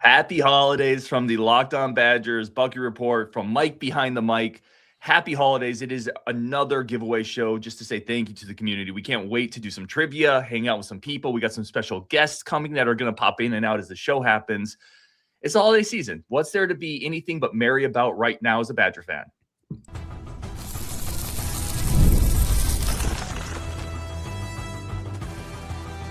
Happy holidays from the Locked On Badgers Bucky Report, from Mike behind the mic. Happy holidays. It is another giveaway show just to say thank you to the community. We can't wait to do some trivia, hang out with some people. We got some special guests coming that are going to pop in and out as the show happens. It's the holiday season. What's there to be anything but merry about right now as a Badger fan?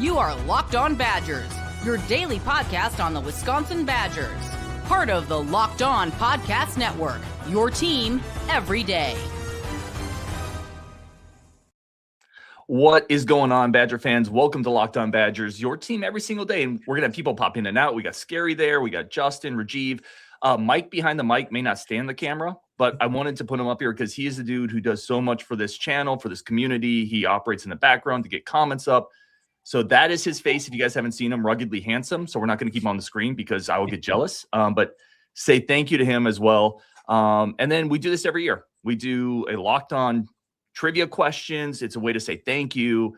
You are Locked On Badgers, your daily podcast on the Wisconsin Badgers. Part of the Locked On Podcast Network, your team every day. What is going on, Badger fans? Welcome to Locked On Badgers, your team every single day. And we're going to have people pop in and out. We got Scary there. We got Justin, Rajiv. Mike behind the mic may not stand the camera, but I wanted to put him up here because he is the dude who does so much for this channel, for this community. He operates in the background to get comments up. So that is his face. If you guys haven't seen him, ruggedly handsome. So we're not going to keep him on the screen because I will get jealous. But say thank you to him as well. And then we do this every year. We do a Locked On trivia questions. It's a way to say thank you.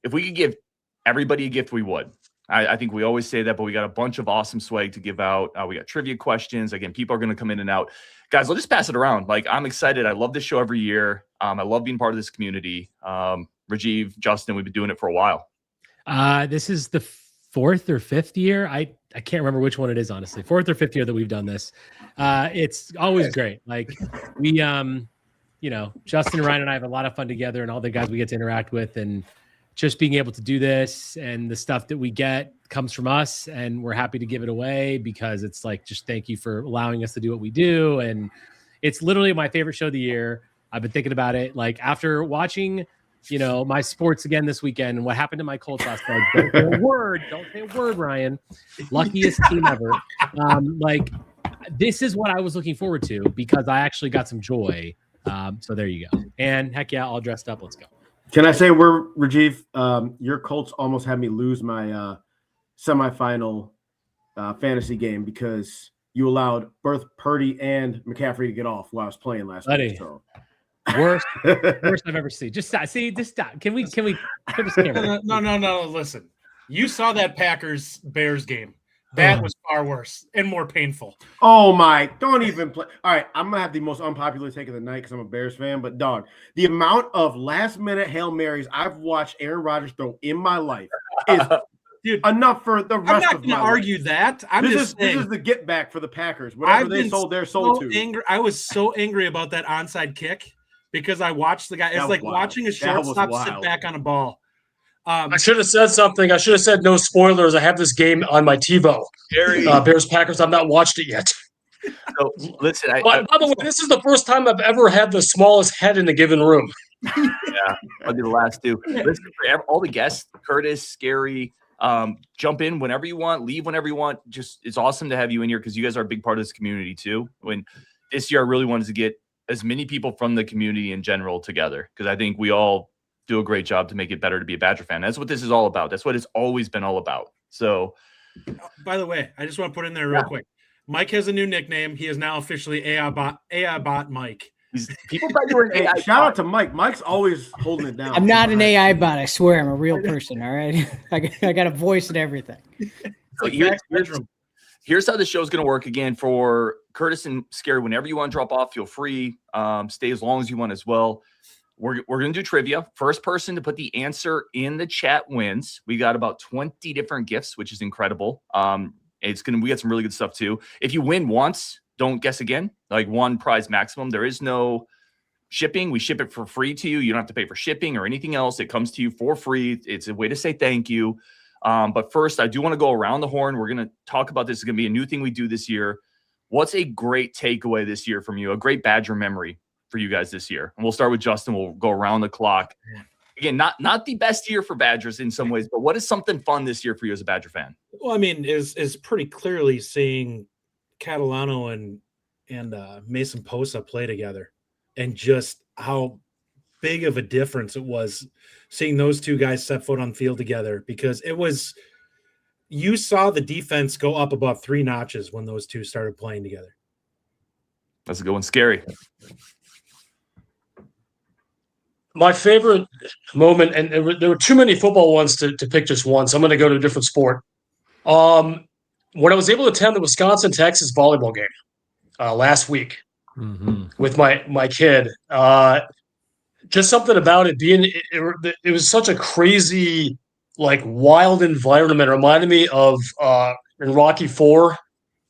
If we could give everybody a gift, we would. I think we always say that, but we got a bunch of awesome swag to give out. We got trivia questions. Again, people are going to come in and out. Guys, I'll just pass it around. Like, I'm excited. I love this show every year. I love being part of this community. Rajiv, Justin, we've been doing it for a while. This is the fourth or fifth year. I can't remember which one it is, honestly. Fourth or fifth year that we've done this. It's always great. Like we, Justin, Ryan, and I have a lot of fun together, and all the guys we get to interact with, and just being able to do this and the stuff that we get comes from us, and we're happy to give it away because it's like, just thank you for allowing us to do what we do. And it's literally my favorite show of the year. I've been thinking about it. Like after watching my sports again this weekend and what happened to my Colts last night. Don't say a word, Ryan. Luckiest team ever. This is what I was looking forward to because I actually got some joy. So there you go. And heck yeah, all dressed up. Let's go. Can I say Rajiv, your Colts almost had me lose my semifinal fantasy game because you allowed both Purdy and McCaffrey to get off while I was playing last night. So. Worst I've ever seen. Just stop. See, just stop. Can we put this camera? No. Listen, you saw that Packers Bears game. That was far worse and more painful. Oh my! Don't even play. All right, I'm gonna have the most unpopular take of the night because I'm a Bears fan. But dog, the amount of last-minute Hail Marys I've watched Aaron Rodgers throw in my life is enough for the rest of my life. I'm not going to argue that. This is the get back for the Packers. Whatever they sold their soul to. I was so angry about that onside kick. Because I watched the guy. It's like watching a shortstop sit back on a ball. I should have said something. I should have said no spoilers. I have this game on my TiVo. Bears Packers. I've not watched it yet. So listen. By the way, this is the first time I've ever had the smallest head in a given room. Yeah, I'll be the last two. Listen, for all the guests, Curtis, Scary, jump in whenever you want, leave whenever you want. Just it's awesome to have you in here because you guys are a big part of this community too. When this year I really wanted to get as many people from the community in general together because I think we all do a great job to make it better to be a Badger fan. That's what this is all about. That's what it's always been all about. So, by the way, I just want to put in there real quick. Mike has a new nickname. He is now officially AI Bot Mike. People thought you were an AI Shout out to Mike. Mike's always holding it down. I'm not an AI bot. I swear, I'm a real person. All right, I got a voice and everything. So here's how the show's going to work again for Curtis and Scary. Whenever you want to drop off, feel free. Stay as long as you want as well. We're going to do trivia. First person to put the answer in the chat wins. We got about 20 different gifts, which is incredible. We got some really good stuff too. If you win once, don't guess again. Like one prize maximum. There is no shipping. We ship it for free to you. You don't have to pay for shipping or anything else. It comes to you for free. It's a way to say thank you. But first, I do want to go around the horn. We're going to talk about this. It's going to be a new thing we do this year. What's a great takeaway this year from you? A great Badger memory for you guys this year? And we'll start with Justin. We'll go around the clock. Again, not the best year for Badgers in some ways, but what is something fun this year for you as a Badger fan? Well, I mean, is pretty clearly seeing Catalano and Mason Posa play together and just how big of a difference it was seeing those two guys set foot on the field together because you saw the defense go up about 3 notches when those two started playing together. That's a good one. Scary. My favorite moment, and there were too many football ones to pick just one, so I'm going to go to a different sport. when I was able to attend the Wisconsin-Texas volleyball game last week with my kid, just something about it being it was such a crazy, like, wild environment. It reminded me of in Rocky IV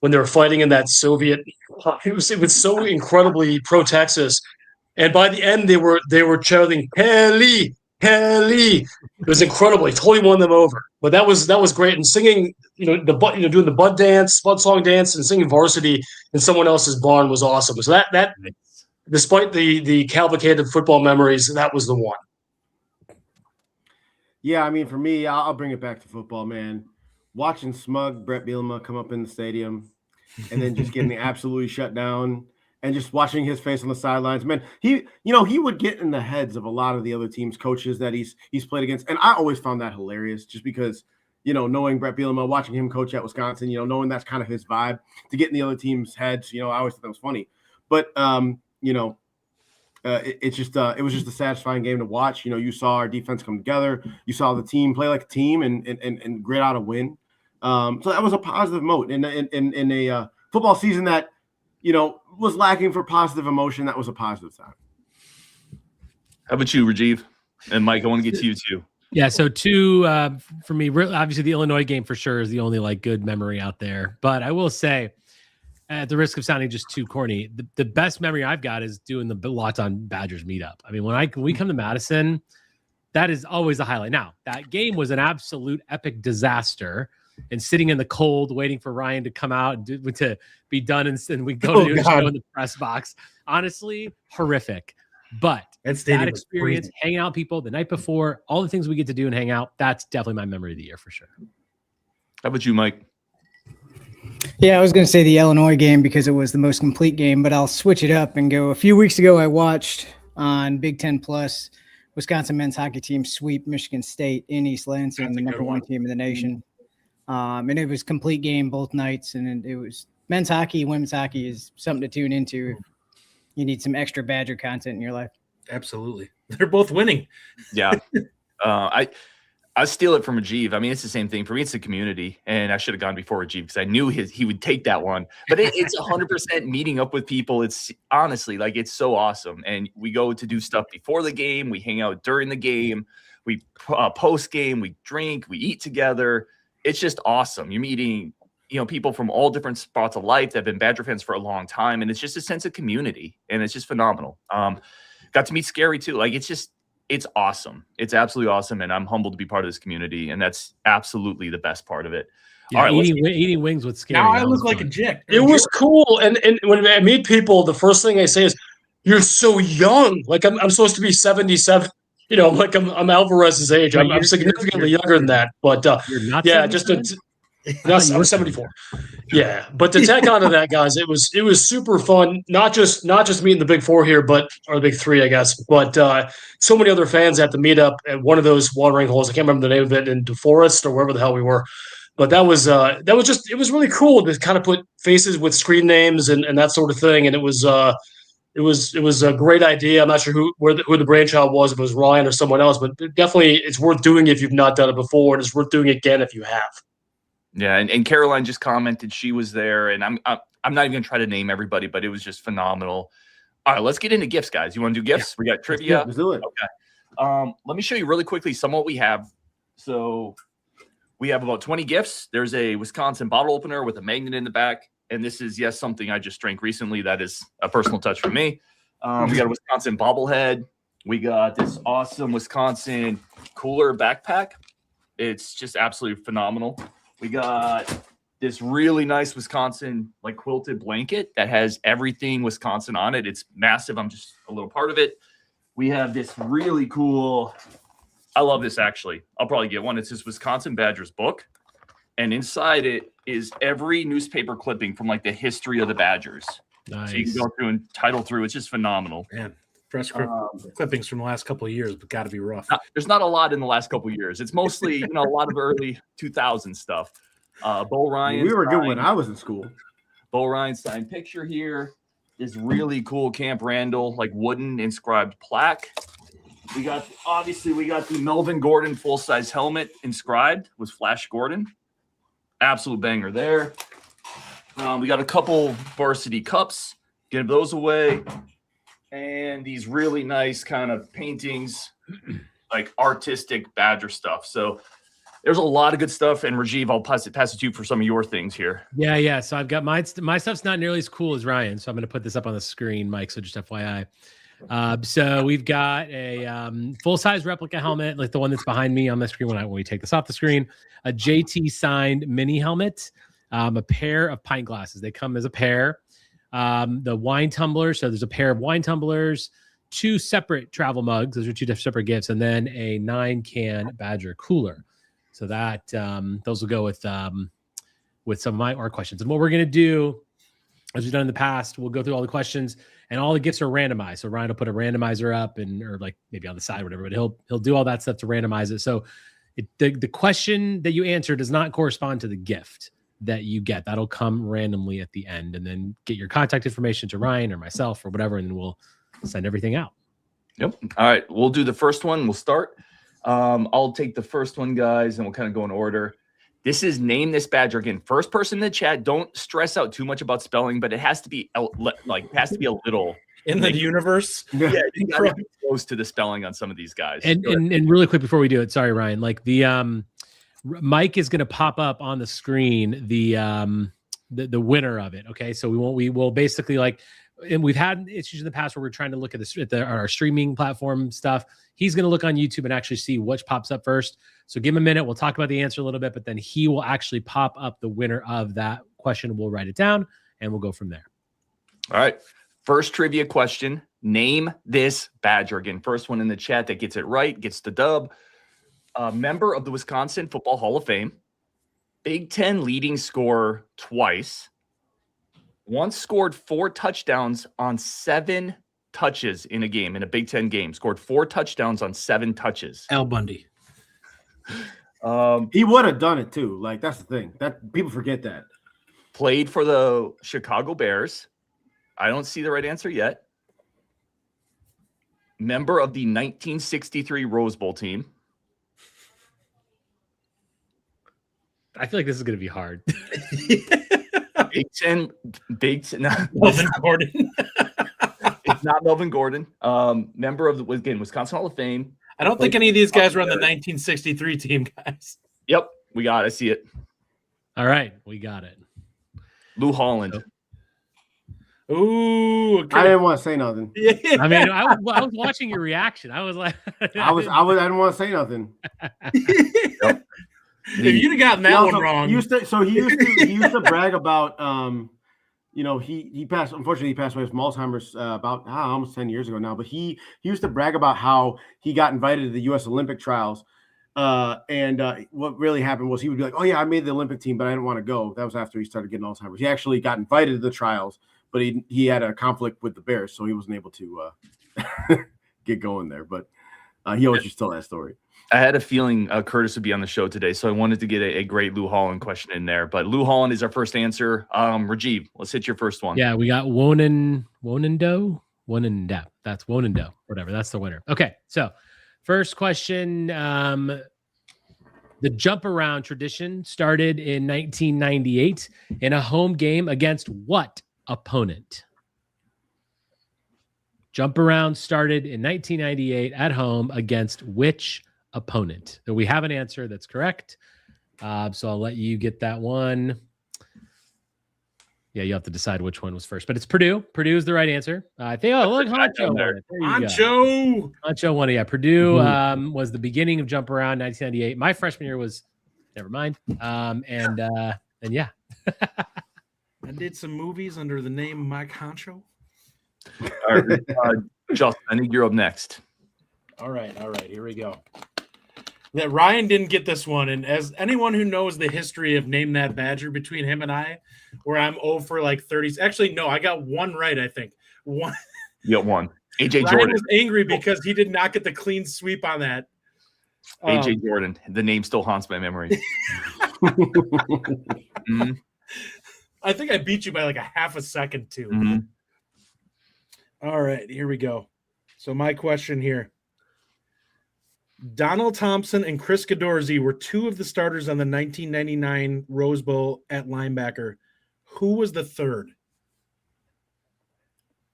when they were fighting in that Soviet. It was so incredibly pro-Texas, and by the end they were chanting "Kelly, Kelly." It was incredible. He totally won them over. But that was great. And singing, doing the bud song dance, and singing Varsity in someone else's barn was awesome. So that despite the complicated football memories, that was the one. Yeah, I mean, for me, I'll bring it back to football, man. Watching smug Brett Bielema come up in the stadium and then just getting absolutely shut down, and just watching his face on the sidelines, man, he would get in the heads of a lot of the other teams' coaches that he's played against. And I always found that hilarious, just because, knowing Brett Bielema, watching him coach at Wisconsin, knowing that's kind of his vibe, to get in the other team's heads, I always thought that was funny. But, it was just a satisfying game to watch. You saw our defense come together. You saw the team play like a team and grit out a win. So that was a positive note in a football season that, was lacking for positive emotion. That was a positive sign. How about you, Rajiv? And Mike, I want to get to you too. Yeah, so two for me. Obviously, the Illinois game for sure is the only good memory out there. But I will say, at the risk of sounding just too corny, the best memory I've got is doing the Locked On Badgers meetup. I mean, when we come to Madison, that is always a highlight. Now, that game was an absolute epic disaster, and sitting in the cold, waiting for Ryan to come out to be done, and we go to do a show in the press box. Honestly, horrific. But that experience, hanging out with people the night before, all the things we get to do and hang out, that's definitely my memory of the year for sure. How about you, Mike? Yeah, I was going to say the Illinois game because it was the most complete game, but I'll switch it up and go. A few weeks ago, I watched on Big Ten Plus Wisconsin men's hockey team sweep Michigan State in East Lansing, the number one team in the nation. And it was complete game both nights, and it was men's hockey, women's hockey is something to tune into if you need some extra Badger content in your life. Absolutely. They're both winning. Yeah. I steal it from Rajiv. I mean, it's the same thing. For me, it's the community. And I should have gone before Rajiv because I knew he would take that one. But it's 100% meeting up with people. It's honestly, it's so awesome. And we go to do stuff before the game. We hang out during the game. We post-game. We drink. We eat together. It's just awesome. You're meeting, people from all different spots of life that have been Badger fans for a long time. And it's just a sense of community. And it's just phenomenal. Got to meet Scary too. It's awesome. It's absolutely awesome. And I'm humbled to be part of this community. And that's absolutely the best part of it. Yeah, all right, eating wings with Scary. Now I look like a jick. It was cool. And when I meet people, the first thing I say is, "You're so young." Like I'm supposed to be 77. I'm Alvarez's age. I'm significantly younger than that. But yeah, 77? I'm 74. Yeah, but to tack onto that, guys, it was super fun. Not just meeting the Big Four here, or the Big Three, I guess. But so many other fans at the meetup at one of those watering holes. I can't remember the name of it, in DeForest or wherever the hell we were. But it was really cool to kind of put faces with screen names and that sort of thing. And it was a great idea. I'm not sure who the brainchild was, if it was Ryan or someone else, but definitely it's worth doing if you've not done it before, and it's worth doing again if you have. Yeah, and Caroline just commented she was there, and I'm not even gonna try to name everybody, but it was just phenomenal. All right, let's get into gifts, guys. You want to do gifts? Yeah. We got trivia. Let's do it. Okay. Let me show you really quickly some of what we have. So we have about 20 gifts. There's a Wisconsin bottle opener with a magnet in the back, and this is something I just drank recently. That is a personal touch for me. We got a Wisconsin bobblehead. We got this awesome Wisconsin cooler backpack. It's just absolutely phenomenal. We got this really nice Wisconsin quilted blanket that has everything Wisconsin on it. It's massive. I'm just a little part of it. We have this really cool, I love this actually. I'll probably get one. It's this Wisconsin Badgers book. And inside it is every newspaper clipping from the history of the Badgers. Nice. So you can go through and title through. It's just phenomenal. Man, press clippings from the last couple of years, but got to be rough. There's not a lot in the last couple of years. It's mostly a lot of early 2000 stuff. Bo Ryan. We were good when I was in school. Bo Ryan signed picture here. This really cool Camp Randall wooden inscribed plaque. We got the Melvin Gordon full-size helmet inscribed with Flash Gordon. Absolute banger there. We got a couple varsity cups. Give those away. And these really nice kind of paintings, like artistic Badger stuff. So there's a lot of good stuff. And Rajiv, I'll pass it to you for some of your things here. Yeah. So I've got my stuff's not nearly as cool as Ryan. So I'm going to put this up on the screen, Mike. So just FYI. So we've got a full-size replica helmet, like the one that's behind me on the screen when we take this off the screen, a JT signed mini helmet, a pair of pint glasses. They come as a pair. The wine tumblers. So there's a pair of wine tumblers, 2 separate travel mugs. Those are 2 separate gifts. And then a 9-can Badger cooler. So that those will go with some of our questions. And what we're going to do, as we've done in the past, we'll go through all the questions and all the gifts are randomized. So Ryan will put a randomizer up or like maybe on the side, or whatever, but he'll do all that stuff to randomize it. So the question that you answer does not correspond to the gift that you get. That'll come randomly at the end, and then get your contact information to Ryan or myself or whatever, and then we'll send everything out. Yep. All right. We'll do the first one. We'll start. I'll take the first one, guys, and we'll kind of go in order. This is Name This Badger. Again, first person in the chat. Don't stress out too much about spelling, but it has to be a little in the universe. Yeah, you gotta be close to the spelling on some of these guys. And really quick before we do it, sorry, Ryan. Like the Mike is going to pop up on the screen the winner of it. Okay, so we will basically like. And we've had issues in the past where we're trying to look at our streaming platform stuff. He's going to look on YouTube and actually see which pops up first. So give him a minute. We'll talk about the answer a little bit, but then he will actually pop up the winner of that question. We'll write it down and we'll go from there. All right. First trivia question. Name this Badger. Again, first one in the chat that gets it right gets the dub. Member of the Wisconsin Football Hall of Fame. Big Ten leading scorer twice. Once scored 4 touchdowns on 7 touches in a game, in a Big Ten game. Scored 4 touchdowns on 7 touches. Al Bundy. He would have done it too. Like, that's the thing. That people forget that. Played for the Chicago Bears. I don't see the right answer yet. Member of the 1963 Rose Bowl team. I feel like this is going to be hard. Big Ten. Melvin Gordon. It's not Melvin Gordon. Member of the Wisconsin Hall of Fame. I don't think any of these guys were on the 1963 team, guys. Yep, we got it. I see it. All right, we got it. Lou Holland. Ooh, okay. I didn't want to say nothing. Yeah. I mean, I was watching your reaction. I was like, I didn't want to say nothing. Yep. If you'd have gotten that one wrong. He used to brag about he passed. Unfortunately, he passed away from Alzheimer's about almost 10 years ago now. But he used to brag about how he got invited to the U.S. Olympic trials. And what really happened was he would be like, "Oh yeah, I made the Olympic team, but I didn't want to go." That was after he started getting Alzheimer's. He actually got invited to the trials, but he had a conflict with the Bears, so he wasn't able to get going there. But he always used to tell that story. I had a feeling Curtis would be on the show today, so I wanted to get a great Lou Holland question in there. But Lou Holland is our first answer. Rajiv, let's hit your first one. Yeah, we got Wonendo. That's Wonendo, whatever. That's the winner. Okay, so first question. The jump around tradition started in 1998 in a home game against what opponent? Jump around started in 1998 at home against which opponent? So we have an answer that's correct. So I'll let you get that one. Yeah, you have to decide which one was first, but it's Purdue. Purdue is the right answer. I think. Oh, look, Honcho won it. Yeah, Purdue was the beginning of jump around 1998. My freshman year was, never mind. And yeah, I did some movies under the name Mike Honcho. All right, Justin, I think you're up next. All right, here we go. That Ryan didn't get this one, and as anyone who knows the history of Name That Badger between him and I, where I'm 0 for like 30. Actually, no, I got one right. I think one. You got one. AJ Ryan Jordan was angry because he did not get the clean sweep on that. AJ Jordan. The name still haunts my memory. Mm-hmm. I think I beat you by like a half a second too. Mm-hmm. All right, here we go. So my question here. Donald Thompson and Chris Godorsky were two of the starters on the 1999 Rose Bowl at linebacker. Who was the third?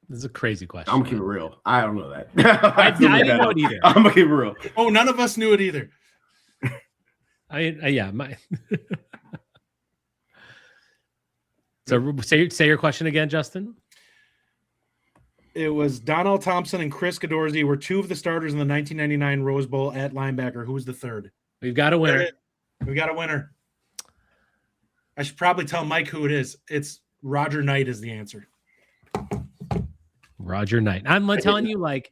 This is a crazy question. I'm gonna keep it real. I don't know that. I didn't know it either. I'm gonna keep it real. Oh, none of us knew it either. So say your question again, Justin. It was Donald Thompson and Chris Godorsky were two of the starters in the 1999 Rose Bowl at linebacker. Who was the third? We've got a winner. We got a winner. I should probably tell Mike who it is. It's Roger Knight is the answer. Roger Knight. I'm telling you, like,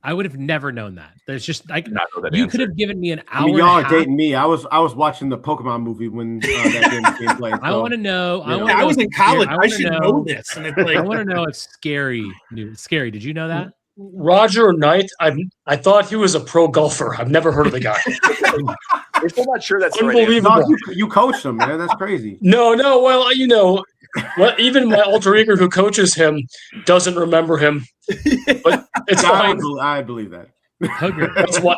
I would have never known that. There's just like you could have given me an hour. I mean, y'all are dating me. I was watching the Pokemon movie when that game became played. I want to know. I was in college. I should know this. And it's like, I want to know if Scary knew. Scary, did you know that? Roger Knight. I thought he was a pro golfer. I've never heard of the guy. We're still not sure that's the right answer. Unbelievable. No, you coached him, man. That's crazy. No. Well, even my alter ego who coaches him doesn't remember him. But it's fine. I believe that.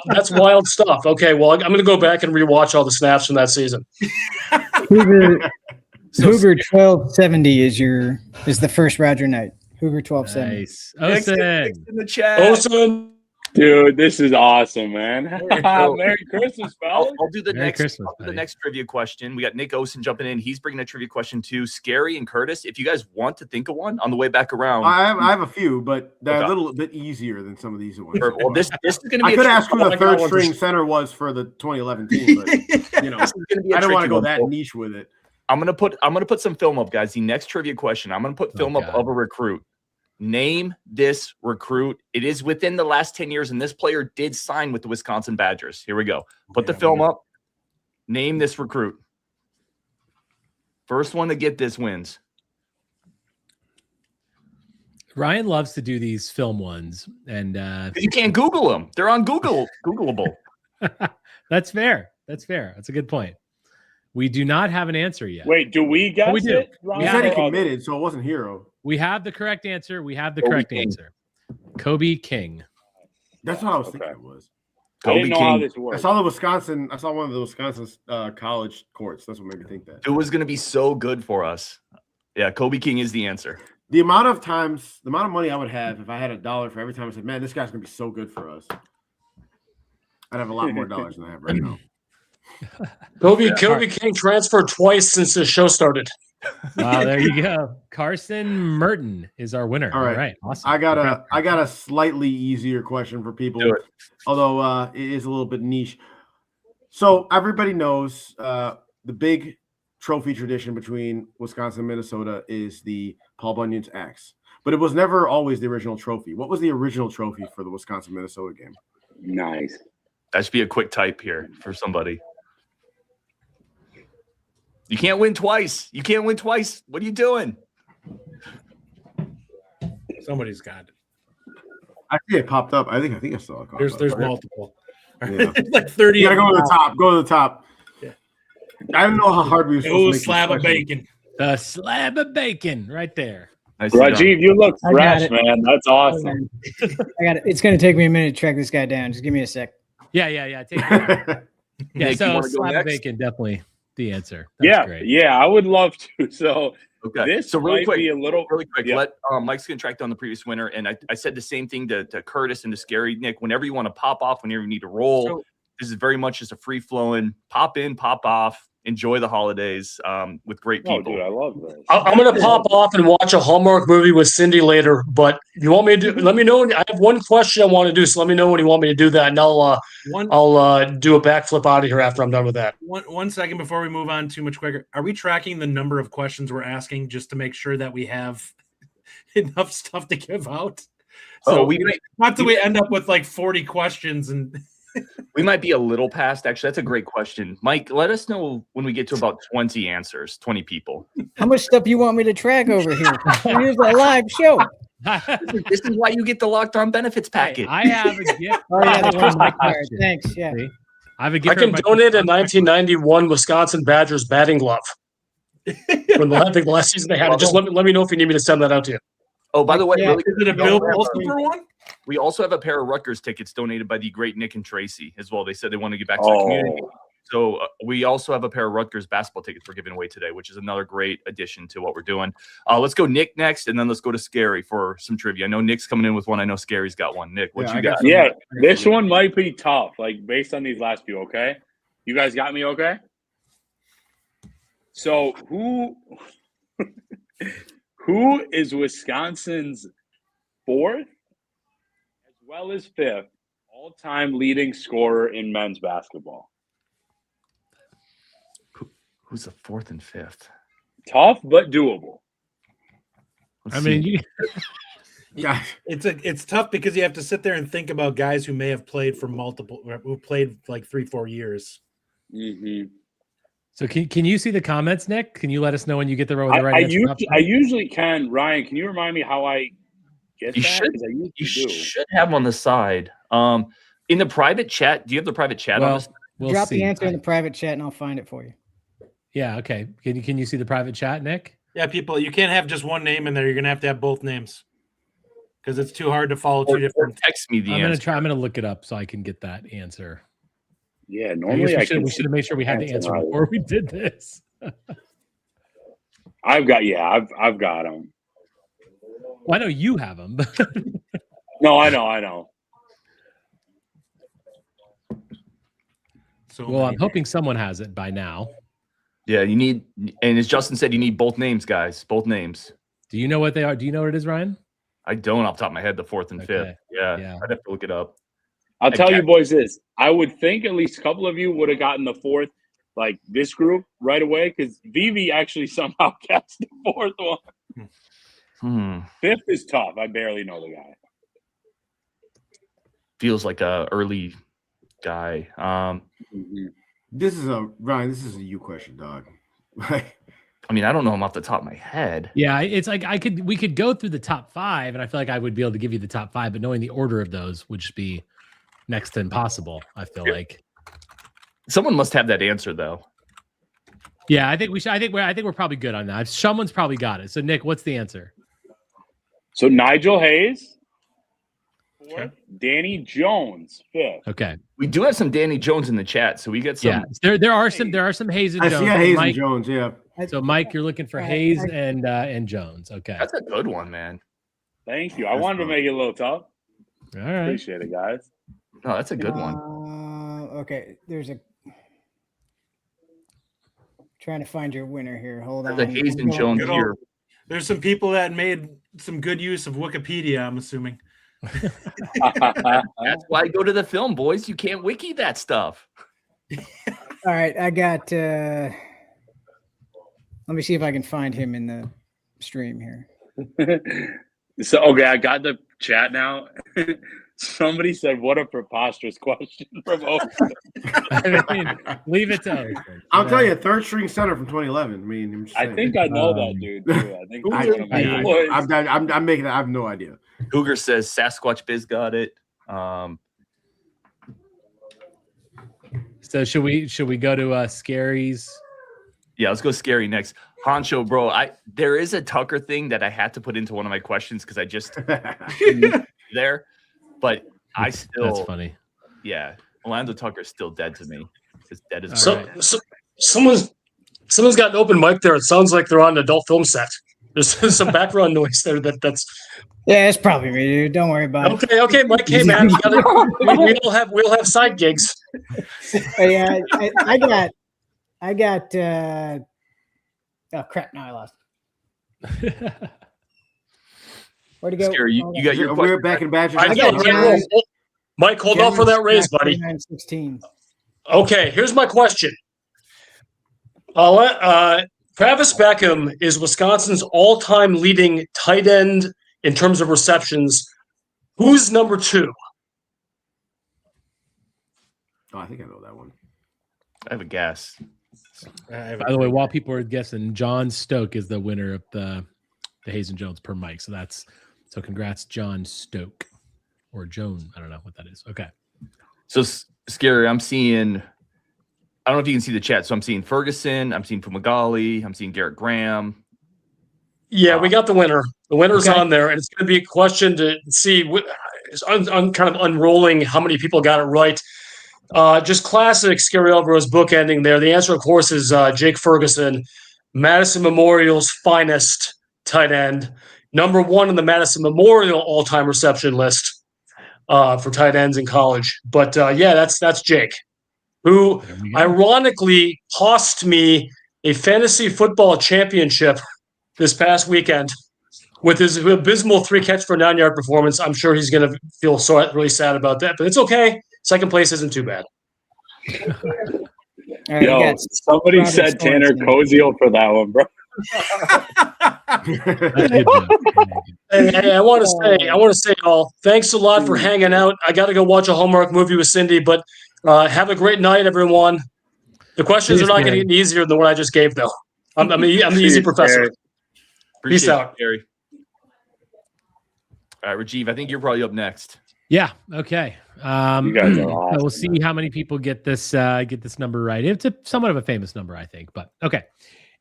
That's wild stuff. Okay, well, I'm going to go back and rewatch all the snaps from that season. Cougar 1270 is the first Roger Knight. Cougar 1270. Nice. Osen in the chat. Osen. Dude, this is awesome, man. Merry Christmas, fellas. I'll do the Merry next Christmas, the buddy. next trivia question. We got Nick Osen jumping in. He's bringing a trivia question too. Scary and Curtis, if you guys want to think of one on the way back around. I have a few, but they're Okay. a little bit easier than some of these ones. Well, this is going to be. I could ask who the tricky third one. string center was for the 2011 team, but This is gonna be a I don't want tricky to go one. that niche with it. I'm gonna put some film up, guys. The next trivia question. I'm gonna put film up God. of a recruit. Name this recruit. It is within the last 10 years, and this player did sign with the Wisconsin Badgers. Here we go. Put the film up. Name this recruit. First one to get this wins. Ryan loves to do these film ones, and You can't Google them. They're on Googleable. that's fair. That's a good point. We do not have an answer yet. Wait, do we guess we do. it? Ron, He said he or other? committed, so it wasn't Hero. We have the correct answer. Kobe King. Kobe King. That's what I was Okay. thinking it was. I didn't know how King. this I works. saw one of the Wisconsin college courts. That's what made me think that. It was going to be so good for us. Yeah, Kobe King is the answer. The amount of money I would have if I had $1 for every time I said, "Man, this guy's gonna be so good for us," I'd have a lot more dollars than I have right now. Kobe King transferred twice since the show started. Wow, there you go. Carson Merton is our winner. All right. Awesome. I got a slightly easier question for people, Do it. although it is a little bit niche. So everybody knows the big trophy tradition between Wisconsin and Minnesota is the Paul Bunyan's axe, but it was never always the original trophy. What was the original trophy for the Wisconsin-Minnesota game? Nice. That should be a quick type here for somebody. You can't win twice. What are you doing? somebody's got it. I see it popped up. I think I saw it. There's multiple. Yeah. Like 30. You gotta go to the top. Go to the top. Yeah. I don't know how hard we were supposed Oh, to make slab this of question. bacon. The slab of bacon right there. Nicely done. Rajiv, you look I got fresh, it. man. That's awesome. I got it. It's going to take me a minute to track this guy down. Just give me a sec. Yeah. Take yeah, Nick, you so wanna go slab of next? bacon, definitely the answer. That's Yeah, great. yeah, I would love to. So Okay. this So really might quick, be a little really quick. Yeah. Let Mike's gonna track down the previous winner, and I said the same thing to Curtis and to Scary. Nick, whenever you want to pop off, whenever you need to roll, So- this is very much just a free flowing pop in, pop off. Enjoy the holidays with great Oh, people. dude, I love this. I'm going to pop off and watch a Hallmark movie with Cindy later, but you want me to do, let me know. I have one question I want to do, so let me know when you want me to do that, and I'll do a backflip out of here after I'm done with that. One second before we move on too much quicker. Are we tracking the number of questions we're asking just to make sure that we have enough stuff to give out? So So we might, not that we end up with like 40 questions and we might be a little past. Actually, that's a great question, Mike. Let us know when we get to about 20 answers, 20 people. How much stuff you want me to track over here? Here's a live show. This is why you get the Locked On Benefits packet. I have a gift. Oh, yeah, the for Christmas my card. question. Thanks. Yeah. See? I have a I gift. can for my- donate a 1991 Wisconsin Badgers batting glove from the last season they had it. Just let me know if you need me to send that out to you. Oh, by the way, Yeah. really is it a Bill Wilson for one? We also have a pair of Rutgers tickets donated by the great Nick and Tracy as well. They said they want to get back to the community. So we also have a pair of Rutgers basketball tickets we're giving away today, which is another great addition to what we're doing. Let's go Nick next, and then let's go to Scary for some trivia. I know Nick's coming in with one. I know Scary's got one. Nick, what you got? Yeah, this one might be tough, like based on these last few, okay? You guys got me okay? So who is Wisconsin's 4th as well as 5th all-time leading scorer in men's basketball? Who's the 4th and 5th? Tough but doable. It's tough because you have to sit there and think about guys who may have played for who played like 3-4 years. Mm-hmm. So can you see the comments, Nick? Can you let us know when you get the right answer? I usually can. Ryan, can you remind me how I get you that? You should have them on the side. In the private chat, do you have the private chat on this? We'll drop the answer in the private chat and I'll find it for you. Yeah, okay. Can you see the private chat, Nick? Yeah, people, you can't have just one name in there. You're gonna have both names because it's too hard to follow two different. Text me the answer. I'm gonna look it up so I can get that answer. Yeah, normally we should have made sure we had the answer before we did this. I've got them. Well, I know you have them. No, I know. So I'm hoping someone has it by now. Yeah, you need, and as Justin said, you need both names, guys. Both names. Do you know what they are? Do you know what it is, Ryan? I don't off the top of my head, the 4th and 5th. Yeah, I'd have to look it up. I'll tell you boys this. I would think at least a couple of you would have gotten the 4th, like this group right away, because Vivi actually somehow gets the 4th one. 5th is tough. I barely know the guy. Feels like a early guy. This is a you question, dog. I mean, I don't know him off the top of my head. Yeah, it's like we could go through the top 5, and I feel like I would be able to give you the top 5, but knowing the order of those would just be next to impossible. I feel like someone must have that answer though. Yeah, I think we should. I think we're probably good on that. Someone's probably got it. So Nick, what's the answer? So Nigel Hayes, 4th. Danny Jones, 5th. Okay. We do have some Danny Jones in the chat, so we get some. Yeah, there are some Hayes and Jones. I see Hayes Mike, and Jones. Yeah. So Mike, you're looking for Hayes and Jones. Okay. That's a good one, man. Thank you. I wanted to make it a little tough. All right. Appreciate it, guys. No, that's a good one. Okay, there's a trying to find your winner here. Hold on. The Hayes and Jones here. There's some people that made some good use of Wikipedia, I'm assuming. That's why I go to the film, boys. You can't wiki that stuff. All right, I got let me see if I can find him in the stream here. So okay, I got the chat now. Somebody said, "What a preposterous question from Oakland." I mean, leave it to Oakland. I'll tell you, third string center from 2011. I mean, I think I know that dude. Too. I think I'm making. I have no idea. Cougar says Sasquatch Biz got it. So should we go to Scary's? Yeah, let's go Scary next. Honcho, bro, there is a Tucker thing that I had to put into one of my questions because I just there, but I still. That's funny. Yeah, Orlando Tucker is still dead to me. It's dead as someone's got an open mic there. It sounds like they're on an adult film set. There's some background noise there. That's. Yeah, it's probably me, dude. Don't worry about it. Okay, Mike. Hey, man, we'll have side gigs. Yeah, I got. Oh crap! Now I lost. Where'd he go? Scary, you got your. We're back in Badgers. Mike, hold on for that raise, buddy. 16. Okay, here's my question. Travis Beckham is Wisconsin's all-time leading tight end in terms of receptions. Who's number 2? Oh, I think I know that one. I have a guess. By the way, while people are guessing, John Stoke is the winner of the Hayes and Jones per mic. So congrats, John Stoke or Joan. I don't know what that is. Okay. So Scary, I'm seeing. I don't know if you can see the chat. So I'm seeing Ferguson. I'm seeing Fumagalli. I'm seeing Garrett Graham. Yeah, we got the winner. The winner's on there, and it's going to be a question to see. kind of unrolling how many people got it right. Just classic Scary Alvarez bookending there. The answer, of course, is Jake Ferguson, Madison Memorial's finest tight end, number 1 on the Madison Memorial all-time reception list for tight ends in college. But that's Jake, who ironically cost me a fantasy football championship this past weekend with his abysmal 3-catch for 9-yard performance. I'm sure he's going to feel really sad about that, but it's okay. Second place isn't too bad. All right, Yo, somebody said Tanner Koziel for that one, bro. Hey, I want to say, all thanks a lot for hanging out. I got to go watch a Hallmark movie with Cindy, but have a great night, everyone. The questions are not going to get easier than what I just gave, though. I'm the easy professor. Peace out, Gary. All right, Rajiv, I think you're probably up next. Yeah. Okay. You guys are awesome, we'll see how many people get this number right. It's somewhat of a famous number, I think. But okay.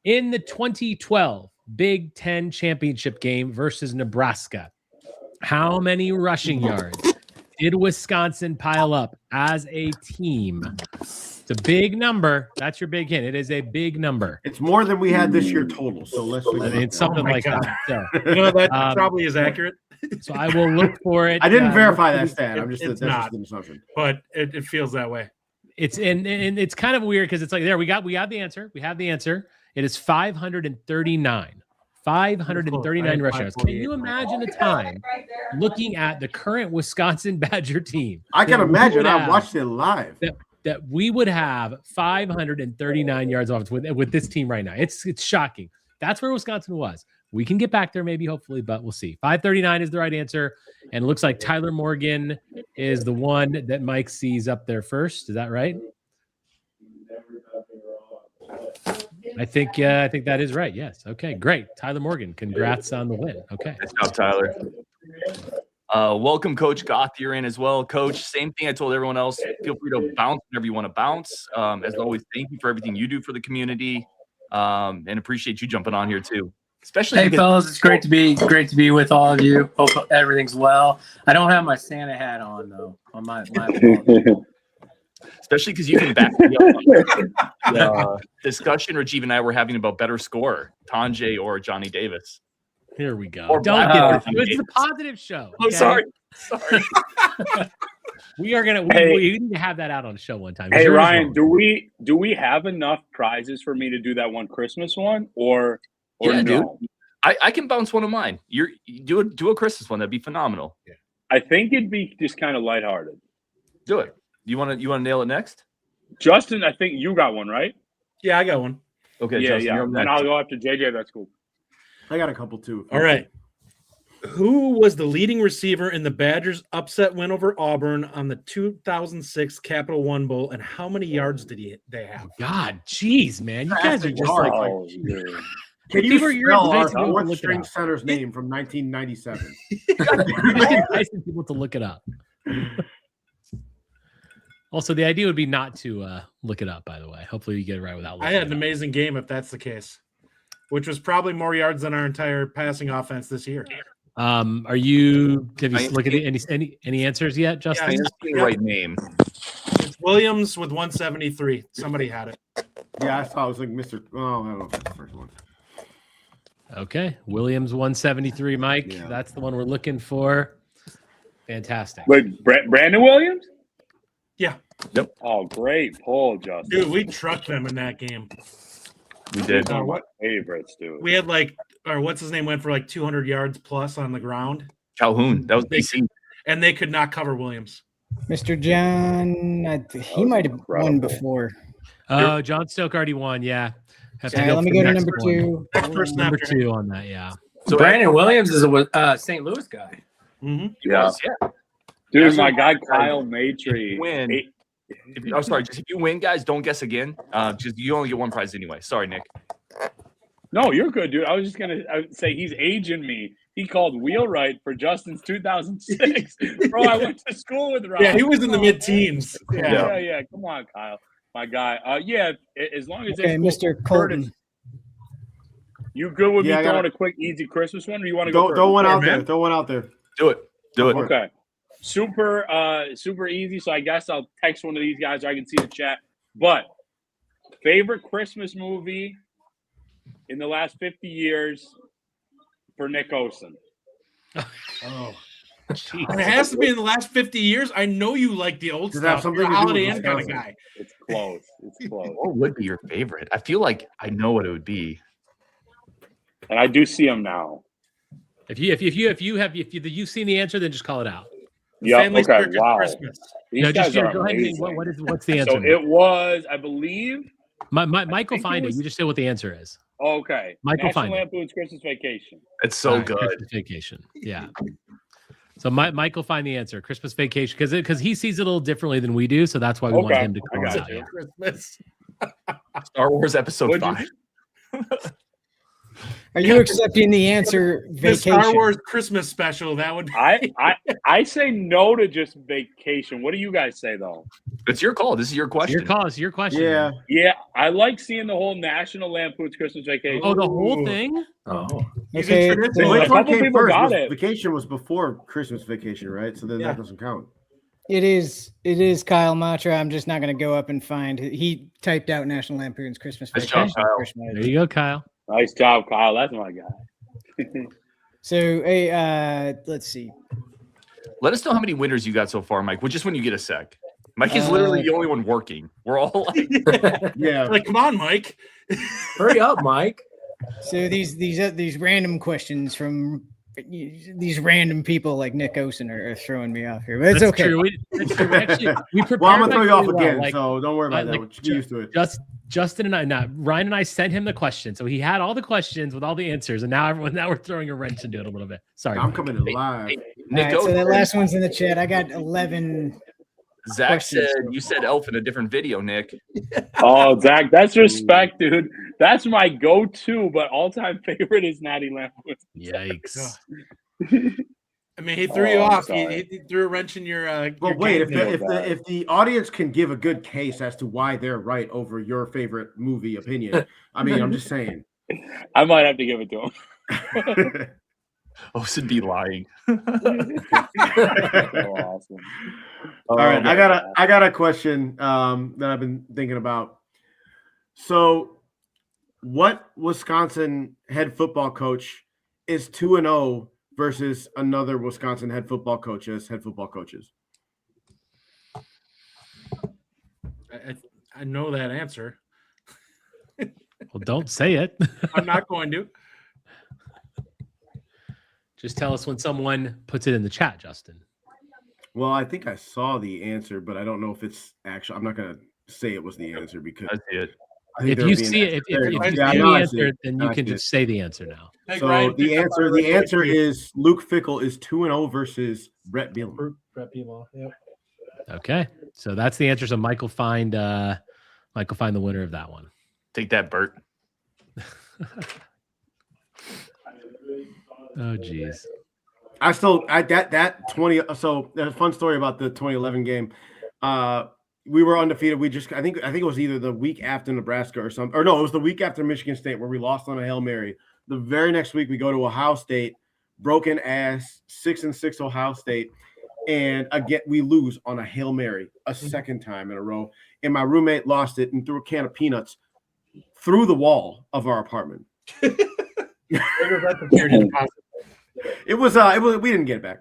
In the 2012 Big Ten championship game versus Nebraska, how many rushing yards did Wisconsin pile up as a team? It's a big number. That's your big hint. It is a big number. It's more than we had this year total. So let's. It's something like that. So, that probably is accurate. So I will look for it. I didn't verify that stat. I'm just it's that's not, just an assumption. But it feels that way. It's and it's kind of weird because it's like there we have the answer. We have the answer. It is 539. 539 rush yards. Can you imagine a time looking at the current Wisconsin Badger team? I can imagine. I watched it live. That we would have 539 yards off with this team right now. It's shocking. That's where Wisconsin was. We can get back there maybe, hopefully, but we'll see. 539 is the right answer. And it looks like Tyler Morgan is the one that Mike sees up there first. Is that right? I think that is right. Yes. Okay, great. Tyler Morgan, congrats on the win. Okay. Good job, Tyler. Welcome, Coach Goth. You're in as well. Coach, same thing I told everyone else. Feel free to bounce whenever you want to bounce. As always, thank you for everything you do for the community. And appreciate you jumping on here too. Especially hey fellas, it's great to be with all of you. Hope everything's well. I don't have my Santa hat on though. On my especially because you can back me up on the discussion Rajiv and I were having about better score, Tanjay or Johnny Davis. Here we go. Or don't get it. It's a positive show. Okay? Sorry. We need to have that out on a show one time. Hey Ryan, do we have enough prizes for me to do that one Christmas one or no? Dude. I can bounce one of mine. You do a Christmas one. That'd be phenomenal. Yeah. I think it'd be just kind of lighthearted. Do it. You want to nail it next? Justin, I think you got one, right? Yeah, I got one. Okay, yeah, Justin, yeah. you're up next. Then I'll go after JJ. That's cool. I got a couple too. All right. Who was the leading receiver in the Badgers' upset win over Auburn on the 2006 Capital One Bowl, and how many yards did they have? God, jeez, man, you guys are just like. Can you spell our fourth-string center's name from 1997? Enticing people to look it up. Also, the idea would be not to look it up, by the way. Hopefully you get it right without looking I had an amazing game if that's the case, which was probably more yards than our entire passing offense this year. Have you looked at any answers yet, Justin? Yeah, the right name. It's Williams with 173. Somebody had it. Yeah, I saw it was like Mr. Oh, I don't know if that's the first one. Okay, Williams 173, Mike. Yeah. That's the one we're looking for. Fantastic. Wait, Brandon Williams? Yeah. Yep. Oh, great pull, Justin. Dude, we trucked them in that game. We did. One of my favorites, dude. We had what's his name went for 200 yards plus on the ground. Calhoun. That was BC. And they could not cover Williams. Mr. John, he might have won before. Oh, John Stoke already won. Yeah. Let me go to number two. Number two on that. Yeah. So Brandon Williams is a St. Louis guy. Mm-hmm. Yeah. Dude, my guy Kyle Maitre. If you win, guys, don't guess again. Just you only get one prize anyway. Sorry, Nick. No, you're good, dude. I was just gonna say he's aging me. He called wheelwright for Justin's 2006. Bro, I went to school with Ryan. Yeah, he was in the mid-teens. Yeah. Come on, Kyle, my guy. As long as it's Mr. Colton. You good with me throwing a quick, easy Christmas one, or you want to go? Throw one out there. Throw one out there. Do it. Okay. super easy. So I guess I'll text one of these guys so I can see the chat. But favorite Christmas movie in the last 50 years for Nick Osen. Oh, it has to be in the last 50 years. I know you like the old Does that have stuff. something You're a to do with Holiday Inn kind of Wisconsin? guy. It's close. It's close. What would be your favorite? I feel like I know what it would be. And I do see him now. If you've seen the answer, then just call it out. Yeah. Family Okay. Spirited Wow. Christmas. These No, guys are go ahead. amazing. What's the answer? So it was, I believe. Mike will think find it it. was- You just say what the answer is. Okay. Mike will National find it. Lampoon's Christmas Vacation. It's so All right, good. Christmas Vacation. Yeah. So Mike will find the answer. Christmas Vacation, because he sees it a little differently than we do. So that's why we want Okay, him to I call it got out. you. Yeah. Christmas. Star Wars Episode What'd you- 5. Are you accepting the answer The vacation? Star Wars Christmas special. That would. I say no to just vacation. What do you guys say though? It's your call. This is your question. Your call. It's your question. Yeah. Yeah, I like seeing the whole National Lampoon's Christmas Vacation. Oh, the whole thing? Oh, He's Okay, a traditional- so Which a one couple came people first? got it. Vacation was before Christmas Vacation, right? So then Yeah. that doesn't count. it is Kyle Matra. I'm just not going to go up and find. He typed out National Lampoon's Christmas Nice job, Vacation. Kyle. First minute. There you go, Kyle. Nice job, Kyle. That's my guy. So, hey, let's see. Let us know how many winners you got so far, Mike. Well, just when you get a sec. Mike is literally the only one working. We're all like, Yeah. Like, come on, Mike. hurry up, Mike. So these random questions from these random people like Nick Osen are throwing me off here, but it's That's okay. true. That's true. We actually we prepared. Well, I'm gonna throw you off really well. again, Like, so don't worry about that. like, Get used to it. Justin and I, Ryan and I sent him the question, so he had all the questions with all the answers, and now we're throwing a wrench into it a little bit. Sorry, I'm Mike. coming in live. All Nick right, so that Osen. last one's in the chat. I got 11. Zach questions. said you said elf in a different video, Nick. Oh, Zach, that's respect, dude. That's my go-to, but all-time favorite is Natty Lampoon. Yikes. I mean, he threw you Oh, I'm off. sorry. He threw a wrench in your. Well, your wait. game. If the audience can give a good case as to why they're right over your favorite movie opinion, I mean, I'm just saying. I might have to give it to him. Osen be lying. So awesome. All right, I got a question that I've been thinking about. So, what Wisconsin head football coach is 2-0 versus another Wisconsin head football coach as head football coaches? I know that answer. Well, don't say it. I'm not going to. Just tell us when someone puts it in the chat, Justin. Well, I think I saw the answer, but I don't know if it's actually. I'm not going to say it was the answer because I see it. I think If there you would be an see it, if you answer. see Yeah, the now I see answer, it. then Now you I can see just say the answer now. Hey, So Ryan, the answer is Luke Fickle is 2-0 versus Brett Bielema. Brett Bielema. Yep. Okay, so that's the answer. So Michael find the winner of that one. Take that, Bert. Oh, geez. That 20. So there's a fun story about the 2011 game. We were undefeated. I think it was either the week after Nebraska or something, or no, it was the week after Michigan State where we lost on a Hail Mary. The very next week we go to Ohio State, broken ass 6-6 Ohio State, and again we lose on a Hail Mary a second time in a row. And my roommate lost it and threw a can of peanuts through the wall of our apartment. It was we didn't get it back.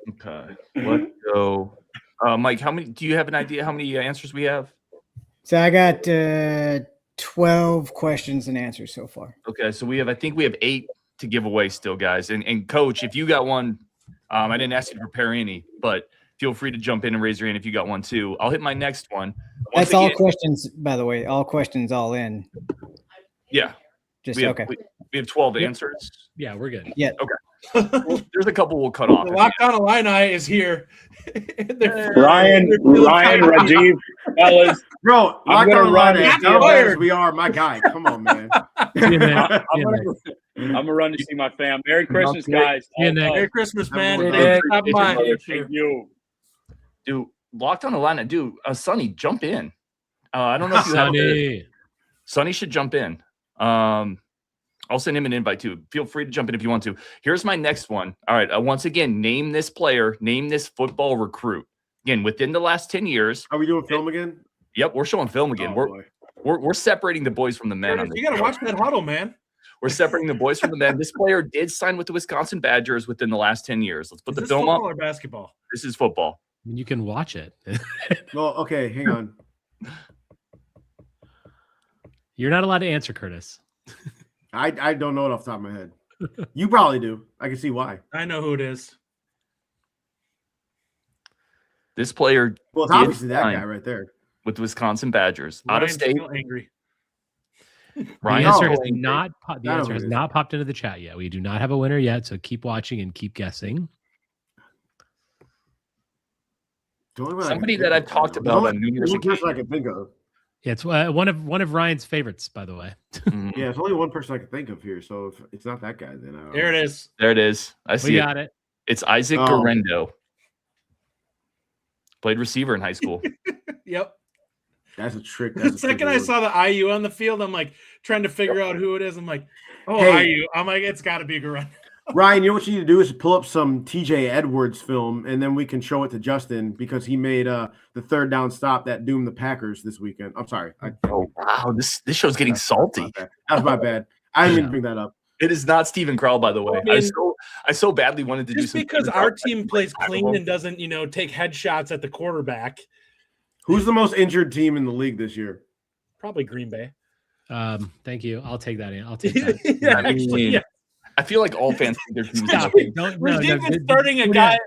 Okay. Let's go. Mike, do you have an idea how many answers we have? So I got 12 questions and answers so far. Okay, so I think we have 8 to give away still, guys. And Coach, if you got one, I didn't ask you to prepare any, but feel free to jump in and raise your hand if you got one too. I'll hit my next one. Once That's all again- questions, by the way. All questions, all in. Yeah. Just We have, okay. we have 12 Yep. answers. Yeah, we're good. Yeah. Well, there's a couple we'll cut off. The Lockdown Illini is here. Ryan, Rajiv, fellas. Bro, I'm lock gonna on run line it. as dumb as we are, my guy. Come on, man. See you, Nick. I'm See you, Nick. gonna run to see my fam. Merry Christmas, Nick. guys. Yeah, Nick. Merry Christmas, man. Have a Thanks good for stopping by. Thank you. Dude, locked on the line. Dude, Sonny, jump in. I don't know if you have Sonny. Sonny should jump in. I'll send him an invite too. Feel free to jump in if you want to. Here's my next one. All right. Once again, name this player, name this football recruit. Again, within the last 10 years. Are we doing film again? Yep, we're showing film again. Oh, we're separating the boys from the men. On this you got to watch that huddle, man. We're separating the boys from the men. This player did sign with the Wisconsin Badgers within the last 10 years. Let's put the film up. Football or basketball? This is football. You can watch it. Well, okay, hang on. You're not allowed to answer, Curtis. I don't know it off the top of my head. You probably do. I can see why. I know who it is. This player. Well, it's obviously that guy right there. With the Wisconsin Badgers. Out of Ryan's state. still angry. The answer has not popped into the chat yet. We do not have a winner yet, so keep watching and keep guessing. Somebody that I've talked about on numerous occasions. I can think of. Yeah, it's one of Ryan's favorites, by the way. Yeah, it's only one person I can think of here. So if it's not that guy, then there it is. There it is. I see. We got it. It's Isaac Garendo. Played receiver in high school. Yep. That's a trick. The second I saw the IU on the field, I'm like trying to figure out who it is. I'm like, IU. I'm like, it's got to be Garendo. Ryan, you know what you need to do is pull up some TJ Edwards film, and then we can show it to Justin because he made the third down stop that doomed the Packers this weekend. I'm sorry. Oh wow, this show's getting salty. That was my bad. I didn't mean to bring that up. It is not Stephen Crowell, by the way. I so badly wanted to do just some because our team plays clean and doesn't, take headshots at the quarterback. Who's the most injured team in the league this year? Probably Green Bay. Thank you. I'll take that in. I'll take that. I feel like all fans think their team is starting a guy.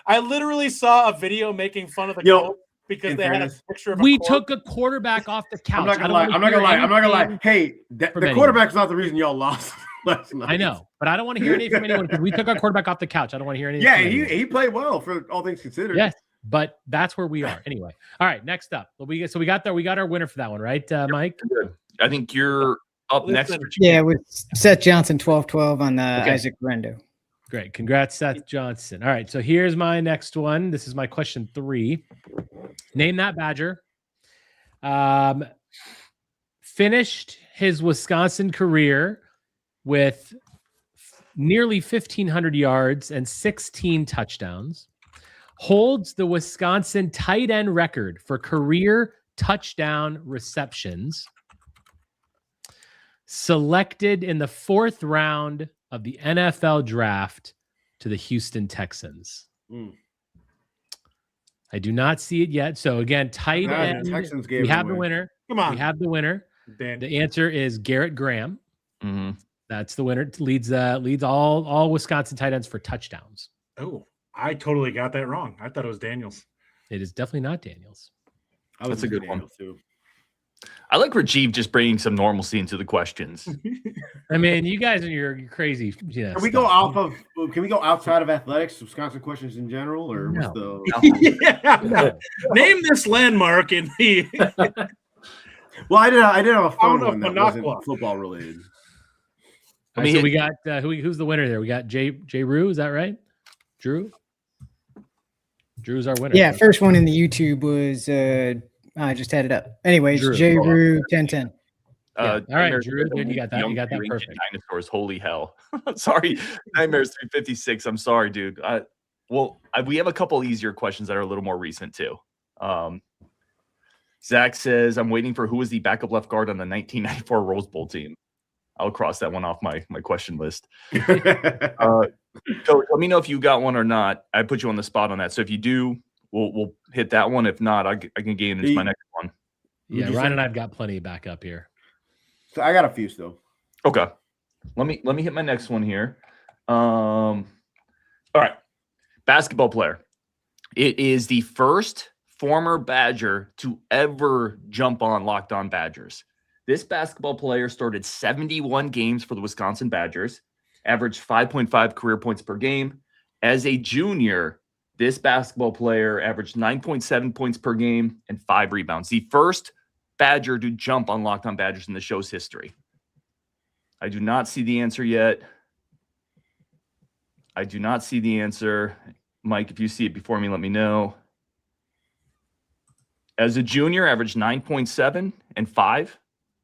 I literally saw a video making fun of the Colts because they had a picture of we took a quarterback off the couch. I'm not gonna lie. Hey, the quarterback's not the reason y'all lost last night. I know, but I don't want to hear anything from anyone because we took our quarterback off the couch. I don't want to hear anything. Yeah, he played well for all things considered. Yes, but that's where we are anyway. All right, next up. We got our winner for that one, right, Mike? I think you're up next. Yeah, with Seth Johnson 12-12 on Isaac Garendo. Great. Congrats, Seth Johnson. All right, so here's my next one. This is my question 3. Name that Badger. Finished his Wisconsin career with nearly 1,500 yards and 16 touchdowns. Holds the Wisconsin tight end record for career touchdown receptions. Selected in the 4th round of the NFL draft to the Houston Texans. I do not see it yet. So again, tight end. We have the winner. Come on. We have the winner. The answer is Garrett Graham. Mm-hmm. That's the winner. Leads all Wisconsin tight ends for touchdowns. Oh, I totally got that wrong. I thought it was Daniels. It is definitely not Daniels. That's a good one too. I like Rajiv just bringing some normalcy into the questions. I mean, you guys and your crazy. Can we go outside of athletics, Wisconsin questions in general, or no. No. Name this landmark in the. Well, I did have a fun one that wasn't football related. So we got who's the winner there? We got Jay Rue. Is that right? Drew. Drew's our winner. Yeah, first one in the YouTube was. I just had it up. Anyways, J. Rue 1010. All right, Drew, you got that. You got that perfect. Dinosaurs, holy hell! Sorry, Nightmares 356. I'm sorry, dude. We have a couple easier questions that are a little more recent too. Zach says, "I'm waiting for who was the backup left guard on the 1994 Rose Bowl team." I'll cross that one off my question list. So let me know if you got one or not. I put you on the spot on that. So if you do, we'll hit that one. If not, I can get into my next one. Yeah, Ryan and I've got plenty back up here. So I got a few still. Okay. Let me hit my next one here. All right. Basketball player. It is the first former Badger to ever jump on Locked On Badgers. This basketball player started 71 games for the Wisconsin Badgers, averaged 5.5 career points per game. As a junior, this basketball player averaged 9.7 points per game and 5 rebounds. The first Badger to jump on Locked On Badgers in the show's history. I do not see the answer yet. I do not see the answer. Mike, if you see it before me, let me know. As a junior, averaged 9.7 and 5.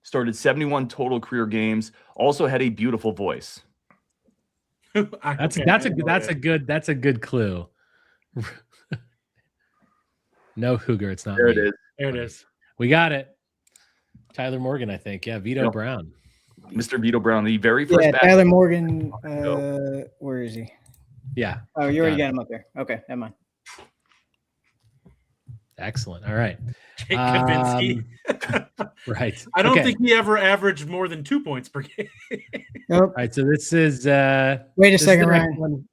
Started 71 total career games. Also had a beautiful voice. That's a good clue. No Cougar, it's not. There it me. is. There it is. We got it. Tyler Morgan, I think. Yeah, Vito Yep. Brown. Mr. Vito Brown, the very first. Yeah, Badger. Tyler Morgan. Where is he? Yeah. Oh, you already got him up there. Okay, never mind. Excellent. All right. Jake Kavinsky. Right. I don't Okay. think he ever averaged more than 2 points per game. Nope. All right. So this is. Wait a this is second, the next Ryan. one.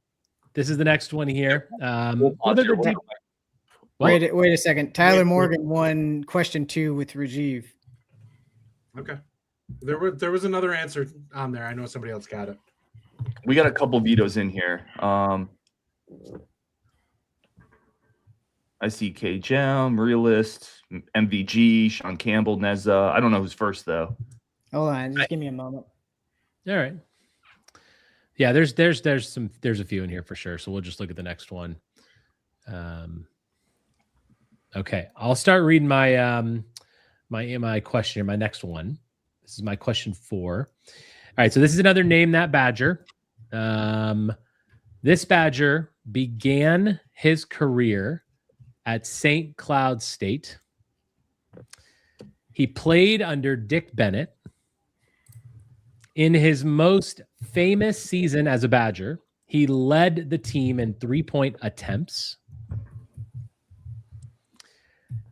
This is the next one here. We'll what pause are here. the deep- Wait a second. Tyler Morgan won question 2 with Rajiv. Okay. There was another answer on there. I know somebody else got it. We got a couple vetoes in here. I see K Jam, Realist, MVG, Sean Campbell, Neza. I don't know who's first though. Hold on, just give me a moment. All right. Yeah, there's a few in here for sure. So we'll just look at the next one. Okay, I'll start reading my my question here. My next one. This is my question 4. All right, so this is another Name That Badger. This Badger began his career at St. Cloud State. He played under Dick Bennett. In his most famous season as a Badger, he led the team in 3-point attempts.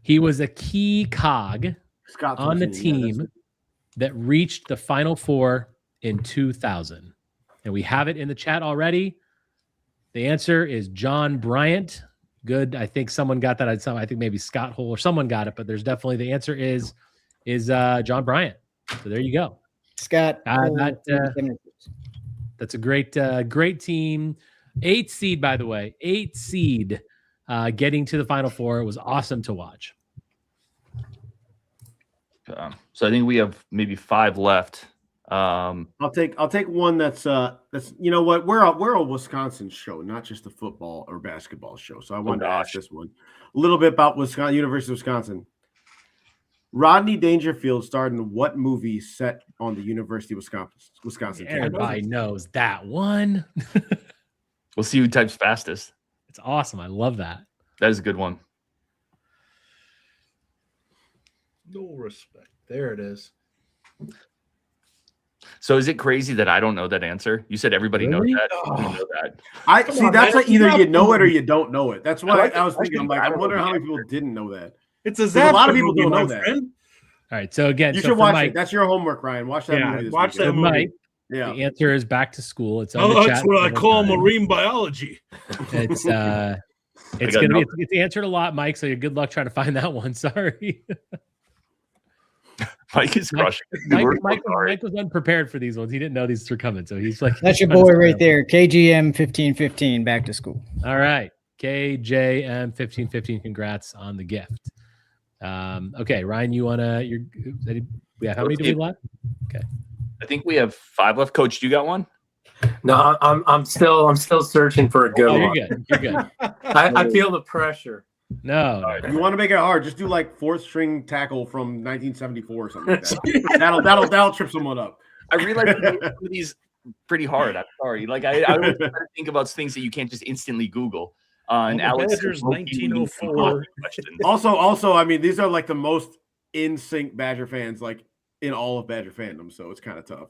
He was a key cog on the team that reached the Final Four in 2000. And we have it in the chat already. The answer is John Bryant. Good. I think someone got that. I think maybe Scott Hole or someone got it, but there's definitely the answer is John Bryant. So there you go. Scott. That's a great team. 8th seed, by the way. 8th seed getting to the Final Four. It was awesome to watch. So I think we have maybe 5 left. I'll take one that's you know what, we're a Wisconsin show, not just a football or basketball show. So I wanted to ask this one a little bit about Wisconsin, University of Wisconsin. Rodney Dangerfield starred in what movie set on the University of Wisconsin? Everybody knows that one. We'll see who types fastest. It's awesome. I love that. That is a good one. No respect. There it is. So is it crazy that I don't know that answer? You said everybody Really? knows that. I don't know that. I see. That's like either you know it or you don't know it. That's why like I was the thinking. I'm question, like, but I I'm don't wondering know how the many people didn't know that. It's a A lot of people movie, don't know my that. friend. All right. So again, You so should for watch Mike, it. That's your homework, Ryan. Watch that movie. This watch that weekend. movie. Mike, Yeah. the answer is back to school. It's on Oh, the that's chat what I one more call time. marine biology. It's got it's answered a lot, Mike. So good luck trying to find that one. Sorry. Mike is crushing. Mike was unprepared for these ones. He didn't know these were coming. So he's like, That's your boy right there. KGM 1515 back to school. All right. KJM 1515. Congrats on the gift. Okay, Ryan, you wanna how many do we left? Okay. I think we have 5 left. Coach, do you got one? No, I'm still searching for a good Oh, one. you're good. You're good. I feel the pressure. No. You want to make it hard? Just do like 4th string tackle from 1974 or something like that. that'll trip someone up. I realize some of these pretty hard. I'm sorry. Like I always try to think about things that you can't just instantly Google. And Alex, Badgers 1904. Also, I mean, these are like the most in sync Badger fans like in all of Badger fandom, so it's kind of tough.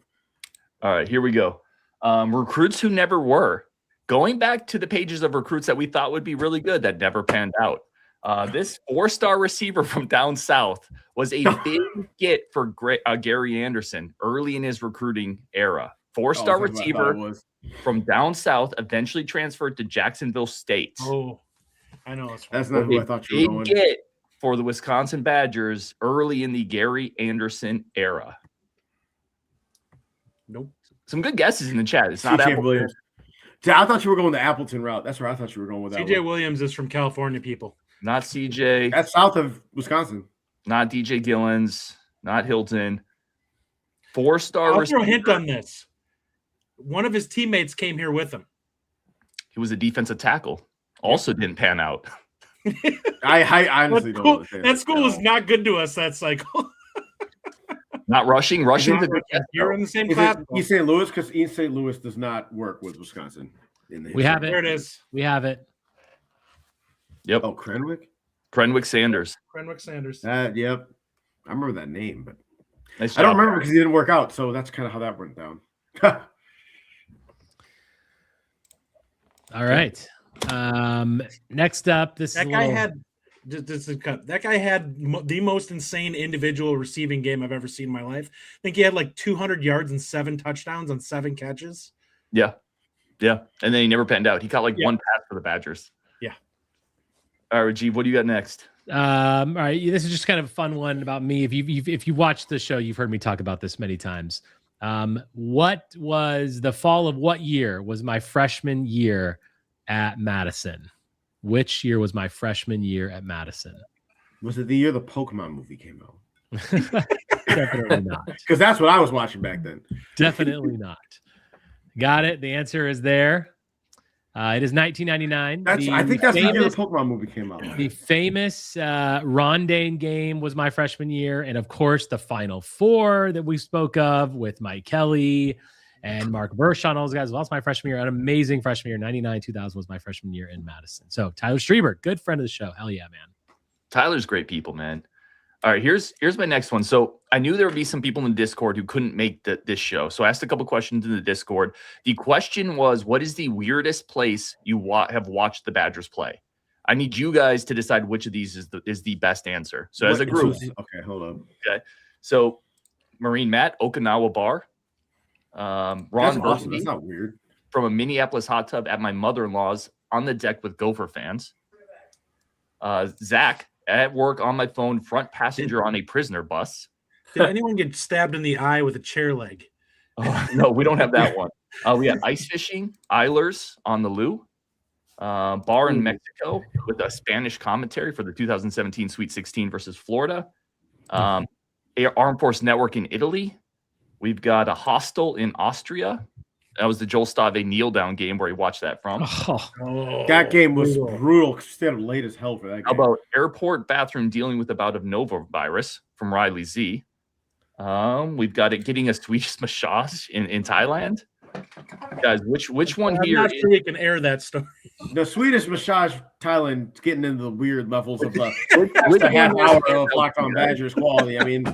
All right, here we go. Recruits who never were. Going back to the pages of recruits that we thought would be really good that never panned out. This 4-star receiver from down south was a big get for Gary Anderson early in his recruiting era. 4-star receiver from down south, eventually transferred to Jacksonville State. Oh, I know. That's not who I thought you were going. Big get for the Wisconsin Badgers early in the Gary Anderson era. Nope. Some good guesses in the chat. It's not CJ Apple. Williams. I thought you were going the Appleton route. That's where I thought you were going with that. CJ Williams is from California, people. Not CJ. That's south of Wisconsin. Not DJ Gillens. Not Hilton. 4-star I'll receiver. throw a hint on this. One of his teammates came here with him. He was a defensive tackle. Also didn't pan out. I honestly don't understand. That school was not good to us that cycle. Not rushing. Rushing's a good guess, You're though. in the same Is class. it East St. Louis? Because East St. Louis does not work with Wisconsin. We have There it. it is. We have it. Yep. Oh, Crenwick? Crenwick Sanders. Crenwick Sanders. Yep. I remember that name, but Nice I don't job, remember guys. because he didn't work out. So that's kind of how that went down. All right. Next up, this That is a guy little- had that guy had the most insane individual receiving game I've ever seen in my life. I think he had like 200 yards and 7 touchdowns on 7 catches. Yeah. Yeah. And then he never panned out. He caught like Yeah. one pass for the Badgers. Yeah. All right, Rajiv, what do you got next? all right. This is just kind of a fun one about me. If you watched the show, you've heard me talk about this many times. What was the fall of what year was my freshman year at Madison? Which year was my freshman year at Madison? Was it the year the Pokemon movie came out? Definitely not. Because that's what I was watching back then. Definitely not. Got it. The answer is there. It is 1999. I think that's the year the famous, Pokemon movie came out. the famous Rondane game was my freshman year. And of course, the Final Four that we spoke of with Mike Kelly and Mark Vershaw, all those guys. Well, that's my freshman year. An amazing freshman year. 99-2000 was my freshman year in Madison. So Tyler Strieber, good friend of the show. Hell yeah, man. Tyler's great people, man. All right, here's my next one. So I knew there would be some people in the Discord who couldn't make this show. So I asked a couple questions in the Discord. The question was, what is the weirdest place you have watched the Badgers play? I need you guys to decide which of these is the best answer. So as a group. Okay, hold on. Okay. So Marine Matt, Okinawa Bar. Ron That's awesome. Burgundy That's not weird. from a Minneapolis hot tub at my mother-in-law's on the deck with Gopher fans. Zach at work on my phone, front passenger on a prisoner bus. Did anyone get stabbed in the eye with a chair leg? Oh, no, we don't have that one. We got ice fishing, Eilers on the Lou, bar in Mexico with a Spanish commentary for the 2017 Sweet 16 versus Florida. Armed Force Network in Italy. We've got a hostel in Austria. That was the Joel Stave kneel down game where he watched that from. Oh, That game was brutal. Stayed up late as hell for that game. How about airport bathroom dealing with a bout of Nova virus from Riley Z? We've got it getting a Swedish massage in Thailand. Guys, which one I'm here? not sure we can air that story. The Swedish massage Thailand is getting into the weird levels of which a half one hour is- of Locked On Badgers quality. I mean,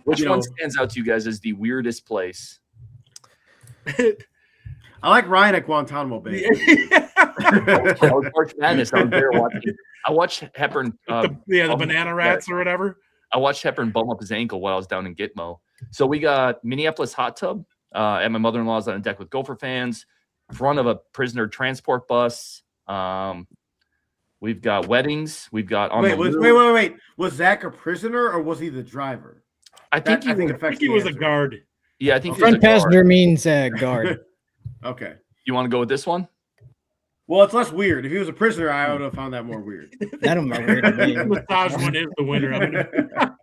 Which you one know. stands out to you guys as the weirdest place? I like Ryan at Guantanamo Bay. I was March Madness. I was there watching. I watched Hepburn. The banana rats or whatever. I watched Hepburn bum up his ankle while I was down in Gitmo. So we got Minneapolis hot tub at my mother-in-law's on a deck with Gopher fans, front of a prisoner transport bus. We've got weddings. We've got on Wait. Was Zach a prisoner or was he the driver? I think I think he was a guard. Yeah, I think he was a Front guard. passenger means guard. Okay. You want to go with this one? Well, it's less weird. If he was a prisoner, I would have found that more weird. That don't matter. Weird to me. The massage one is the winner. I'm gonna-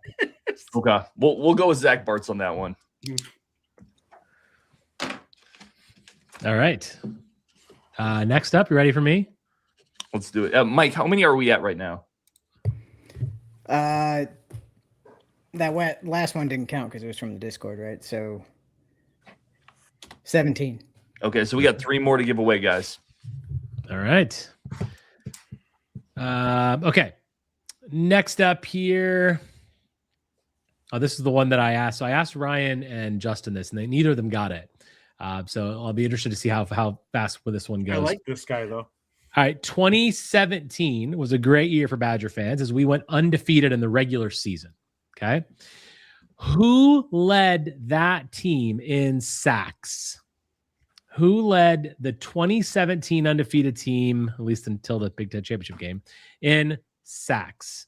Okay, we'll go with Zach Bartz on that one. all right. Next up, you ready for me? Let's do it. Mike, how many are we at right now? That last one didn't count because it was from the Discord, right? So 17. Okay, so we got 3 more to give away, guys. All right. Okay. Next up here. Oh, this is the one that I asked. So I asked Ryan and Justin this, and neither of them got it. So I'll be interested to see how fast this one goes. I like this guy though. All right, 2017 was a great year for Badger fans as we went undefeated in the regular season. Okay. Who led that team in sacks? Who led the 2017 undefeated team, at least until the Big Ten championship game, in sacks?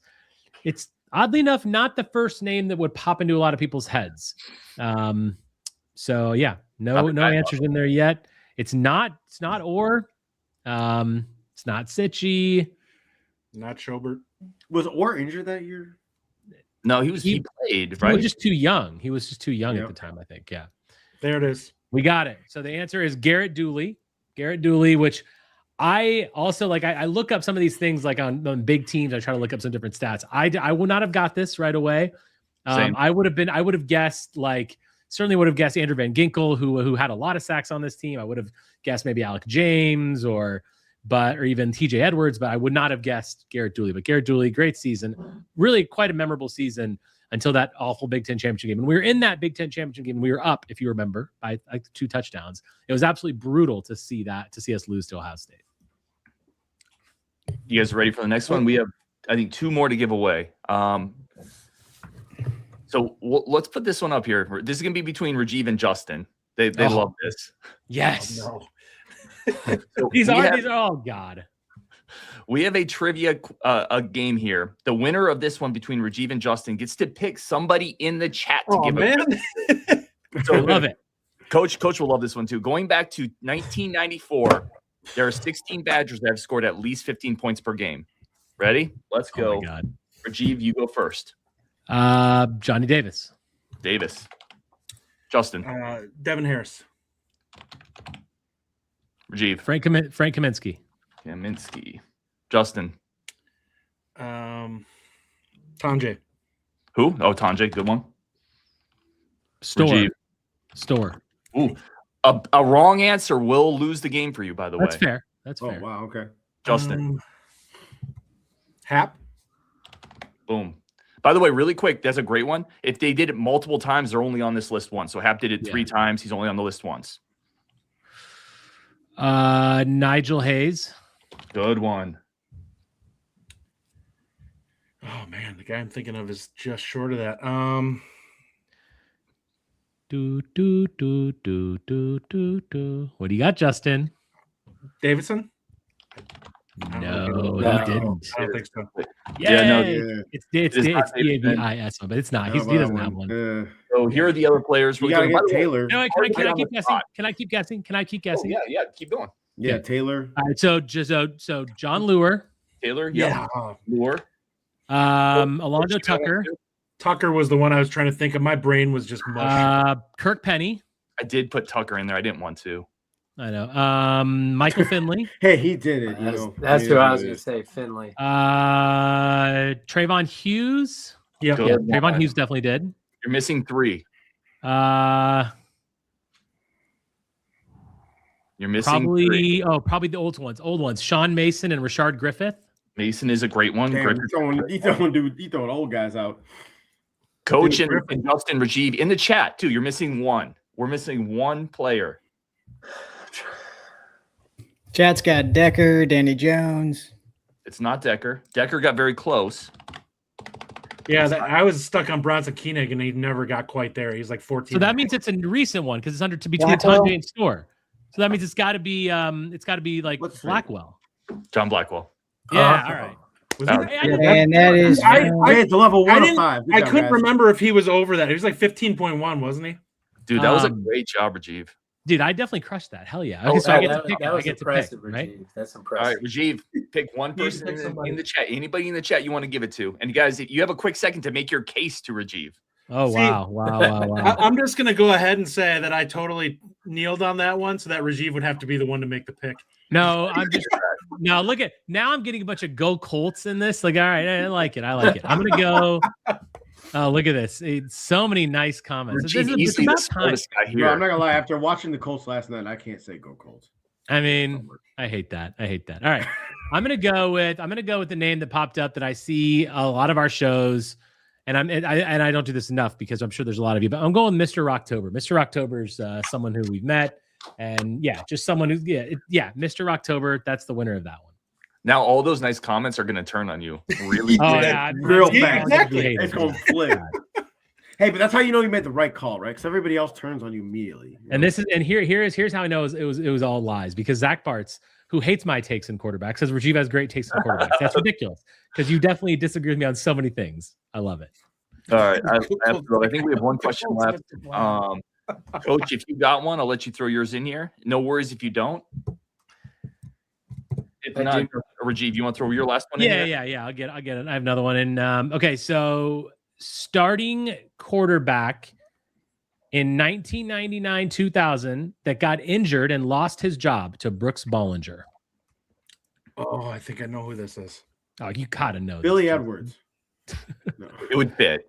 It's oddly enough not the first name that would pop into a lot of people's heads. So yeah, no answers in there yet. It's not Orr. It's not Sitchy. Not Schobert. Was Orr injured that year? No, he played, right? He was just too young. He was just too young at the time, I think. Yeah. There it is. We got it. So the answer is Garrett Dooley. Garrett Dooley, which I also like. I look up some of these things like on big teams. I try to look up some different stats. I will not have got this right away, Same. I would have guessed certainly would have guessed Andrew Van Ginkel, who had a lot of sacks on this team. I would have guessed maybe Alec James or even TJ Edwards, but I would not have guessed Garrett Dooley. But Garrett Dooley, great season, really quite a memorable season until that awful Big Ten championship game. And we were in that Big Ten championship game. We were up, if you remember, by like 2 touchdowns. It was absolutely brutal to see us lose to Ohio State. You guys ready for the next one? We have, I think, 2 more to give away. So let's put this one up here. This is going to be between Rajiv and Justin. They love this. Yes. Oh, no. So these are oh God. We have a trivia a game here. The winner of this one between Rajiv and Justin gets to pick somebody in the chat to give man. So I love it. Coach will love this one too. Going back to 1994, there are 16 Badgers that have scored at least 15 points per game. Ready? Let's go. Oh my God. Rajiv, you go first. Johnny Davis. Justin. Devin Harris. Rajiv. Frank Kaminsky. Justin. Tanjay. Who? Oh, Tanjay. Good one. Store. Ooh, a wrong answer will lose the game for you, by the way. That's fair. That's Oh, fair. wow. Okay. Justin. Hap. Boom. By the way, really quick, that's a great one. If they did it multiple times, they're only on this list once. So Hap did it 3 times. He's only on the list once. Nigel Hayes. Good one. Oh man, the guy I'm thinking of is just short of that. What do you got, Justin? Davidson. No, he didn't. I don't think so. Yeah, it's not Davidson. DAVIS, but it's not. He doesn't have one. So here are the other players. You gotta get Taylor. No, can I keep guessing? Can I keep guessing? Oh, yeah, keep going. Yeah, Taylor. All right, so John Lure. Taylor, Yeah. Lure. Alonzo Tucker. Tucker was the one I was trying to think of. My brain was just mush. Kirk Penny. I did put Tucker in there. I didn't want to. I know. Michael Finley. Hey, he did it. That's who I was going to say, Finley. Trayvon Hughes. Yeah, Trayvon Hughes definitely did. You're missing 3. You're missing 3. Probably the old ones. Sean Mason and Rashard Griffith. Mason is a great one. Damn, he's throwing old guys out. Coach and Justin Rajiv in the chat too. You're missing 1. We're missing 1 player. Chat's got Decker, Danny Jones. It's not Decker. Decker got very close. Yeah, I was stuck on Bronson Koenig, and he never got quite there. He's like 14. So that means it's a recent one because it's between Tanjay and Store. So that means it's got to be like Blackwell. John Blackwell. Yeah, all right. And that is it's a level 1 of 5. I couldn't remember if he was over that. He was like 15.1, wasn't he? Dude, that was a great job, Rajiv. Dude, I definitely crushed that. Hell yeah. Okay, so I get to pick. That was impressive, right? Rajiv. That's impressive. All right, Rajiv, pick one person in the chat. Anybody in the chat you want to give it to. And guys, you have a quick second to make your case to Rajiv. Oh, wow. I'm just going to go ahead and say that I totally kneeled on that one so that Rajiv would have to be the one to make the pick. No, now I'm getting a bunch of go Colts in this. Like, all right, I like it. I'm going to go. Oh, look at this. So many nice comments. It's about time. Bro, I'm not gonna lie. After watching the Colts last night, I can't say go Colts. I mean, I hate that. All right. I'm gonna go with the name that popped up that I see a lot of our shows, and I don't do this enough because I'm sure there's a lot of you, but I'm going Mr. Rocktober. Mr. Rocktober's someone who we've met, and just someone who Mr. Rocktober. That's the winner of that one. Now all those nice comments are going to turn on you really real fast. Exactly. It's going to flip. Hey, but that's how you know you made the right call, right? Because everybody else turns on you immediately. And here's how I know it was all lies because Zach Bartz, who hates my takes in quarterbacks, says Rajiv has great takes in quarterbacks. That's ridiculous because you definitely disagree with me on so many things. I love it. All right, I think we have one question left. Coach, if you got one, I'll let you throw yours in here. No worries if you don't. If not, Rajiv, you want to throw your last one in here? Yeah. I'll get it. I have another one. And okay, so starting quarterback in 1999-2000 that got injured and lost his job to Brooks Bollinger. Oh, I think I know who this is. Oh, you gotta know Billy this. Edwards. No. It would fit.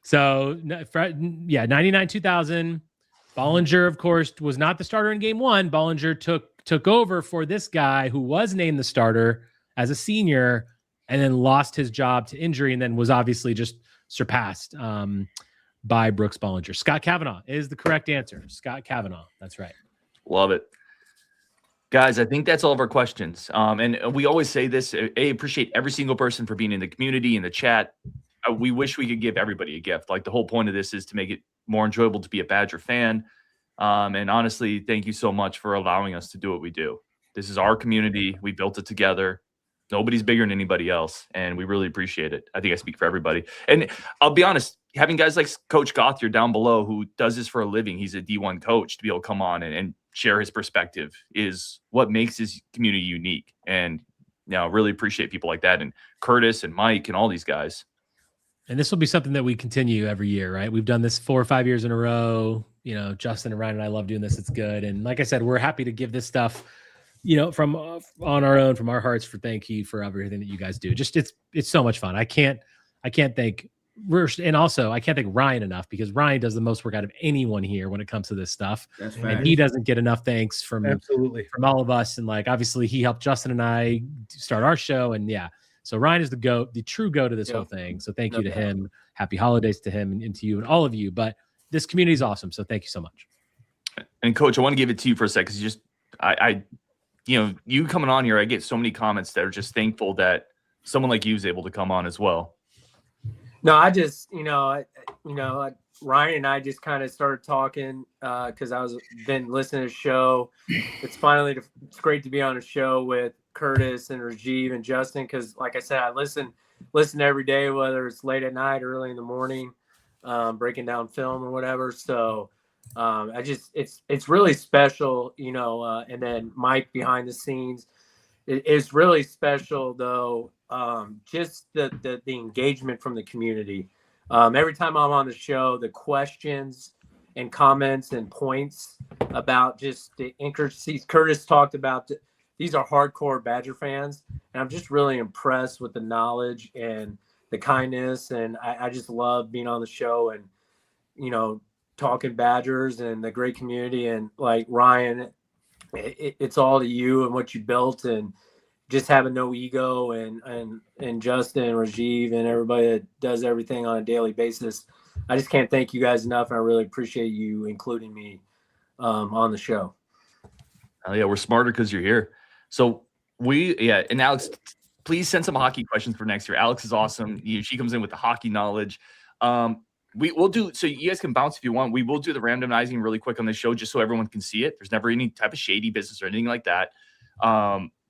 So, 99 2000. Bollinger, of course, was not the starter in game one. Bollinger took over for this guy who was named the starter as a senior and then lost his job to injury and then was obviously just surpassed by Brooks Bollinger. Scott Kavanaugh is the correct answer. Scott Kavanaugh. That's right. Love it. Guys, I think that's all of our questions. And we always say this. I appreciate every single person for being in the community, in the chat. We wish we could give everybody a gift. Like, the whole point of this is to make it more enjoyable to be a Badger fan. And honestly, thank you so much for allowing us to do what we do. This is our community. We built it together. Nobody's bigger than anybody else, and we really appreciate it. I think I speak for everybody. And I'll be honest, having guys like Coach Gothier down below who does this for a living, he's a D1 coach, to be able to come on and share his perspective is what makes his community unique. And really appreciate people like that, and Curtis and Mike and all these guys. And this will be something that we continue every year, right? We've done this 4 or 5 years in a row. Justin and Ryan and I love doing this. It's good. And like I said, we're happy to give this stuff, from on our own, from our hearts, for thank you for everything that you guys do. Just it's so much fun. I can't thank Ryan enough, because Ryan does the most work out of anyone here when it comes to this stuff. That's and fact. he doesn't get enough thanks from all of us. And obviously he helped Justin and I start our show. And so Ryan is the GOAT, the true GOAT of this whole thing. So thank you to him. Happy holidays to him and to you and all of you. But this community is awesome. So thank you so much. And Coach, I want to give it to you for a second. Because you coming on here, I get so many comments that are just thankful that someone like you is able to come on as well. No, I just, Ryan and I just kind of started talking because been listening to the show. It's great to be on a show with Curtis and Rajiv and Justin, because like I said, I listen every day, whether it's late at night or early in the morning, breaking down film or whatever. So it's really special, and then Mike behind the scenes. It's really special though. Just the engagement from the community. Every time I'm on the show, the questions and comments and points about just the intricacies. Curtis talked about these are hardcore Badger fans, and I'm just really impressed with the knowledge and the kindness. And I just love being on the show and, talking Badgers and the great community. And like Ryan, it's all to you and what you built, and just having no ego, and Justin and Rajiv and everybody that does everything on a daily basis. I just can't thank you guys enough. And I really appreciate you including me on the show. Oh yeah, we're smarter because you're here. So and Alex, please send some hockey questions for next year. Alex is awesome. She comes in with the hockey knowledge. We'll do, so you guys can bounce if you want. We will do the randomizing really quick on the show, just so everyone can see it. There's never any type of shady business or anything like that.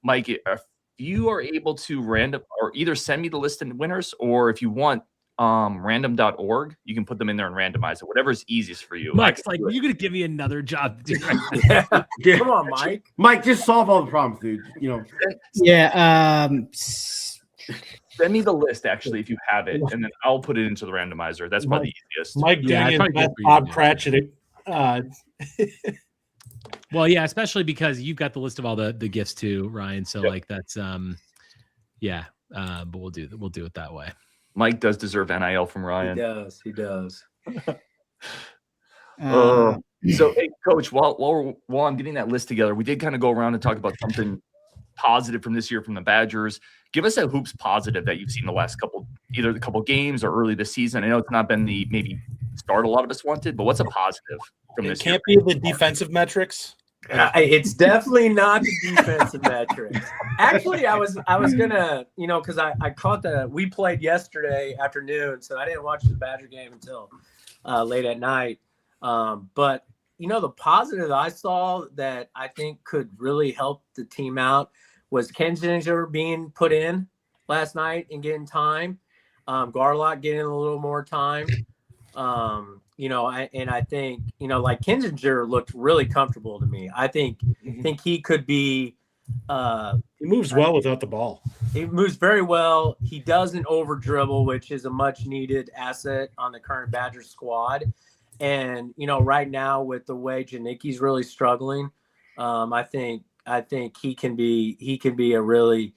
Mike, if you are able to random or either send me the list of winners, or if you want random.org, you can put them in there and randomize it. Whatever is easiest for you. Mike's like, you're going to give me another job to do. Come on, Mike. Mike, just solve all the problems, dude. Yeah. Send me the list, actually, if you have it, and then I'll put it into the randomizer. That's probably the easiest. Mike Daniel, Bob Cratchit. Well, yeah, especially because you've got the list of all the gifts too, Ryan. So that's but we'll do it that way. Mike does deserve NIL from Ryan. He does. So, hey, Coach, while I'm getting that list together, we did kind of go around and talk about something positive from this year from the Badgers. Give us a hoops positive that you've seen the last either the couple games or early this season. I know it's not been the maybe start a lot of us wanted, but what's a positive from this year? It can't be the defensive metrics. It's definitely not the defensive metrics. Actually, I was gonna, because I caught we played yesterday afternoon, so I didn't watch the Badger game until late at night. But the positive that I saw that I think could really help the team out was Kensinger being put in last night and getting time. Garlock getting a little more time. I think, like Kensinger looked really comfortable to me. I think he could be. He moves well without the ball. He moves very well. He doesn't over dribble, which is a much needed asset on the current Badger squad. And right now with the way Janicki's really struggling, I think he can be a really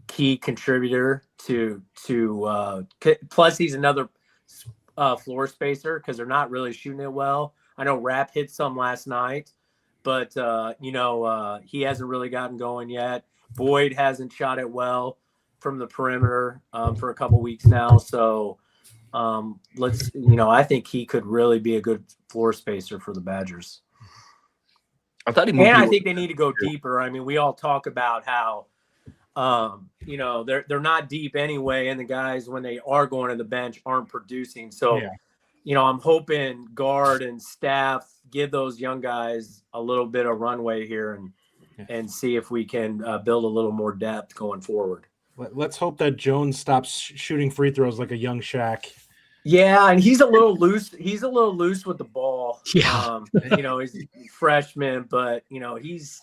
key contributor to plus he's another floor spacer because they're not really shooting it well. I know Rapp hit some last night, but he hasn't really gotten going yet. Boyd hasn't shot it well from the perimeter for a couple weeks now. So I think he could really be a good floor spacer for the Badgers. I thought I think they need to go deeper. I mean, we all talk about how they're not deep anyway, and the guys when they are going to the bench aren't producing. So I'm hoping guard and staff give those young guys a little bit of runway here and see if we can build a little more depth going forward. Let's hope that Jones stops shooting free throws like a young Shaq. Yeah, and he's a little loose. He's a little loose with the ball. Yeah. He's a freshman, but he's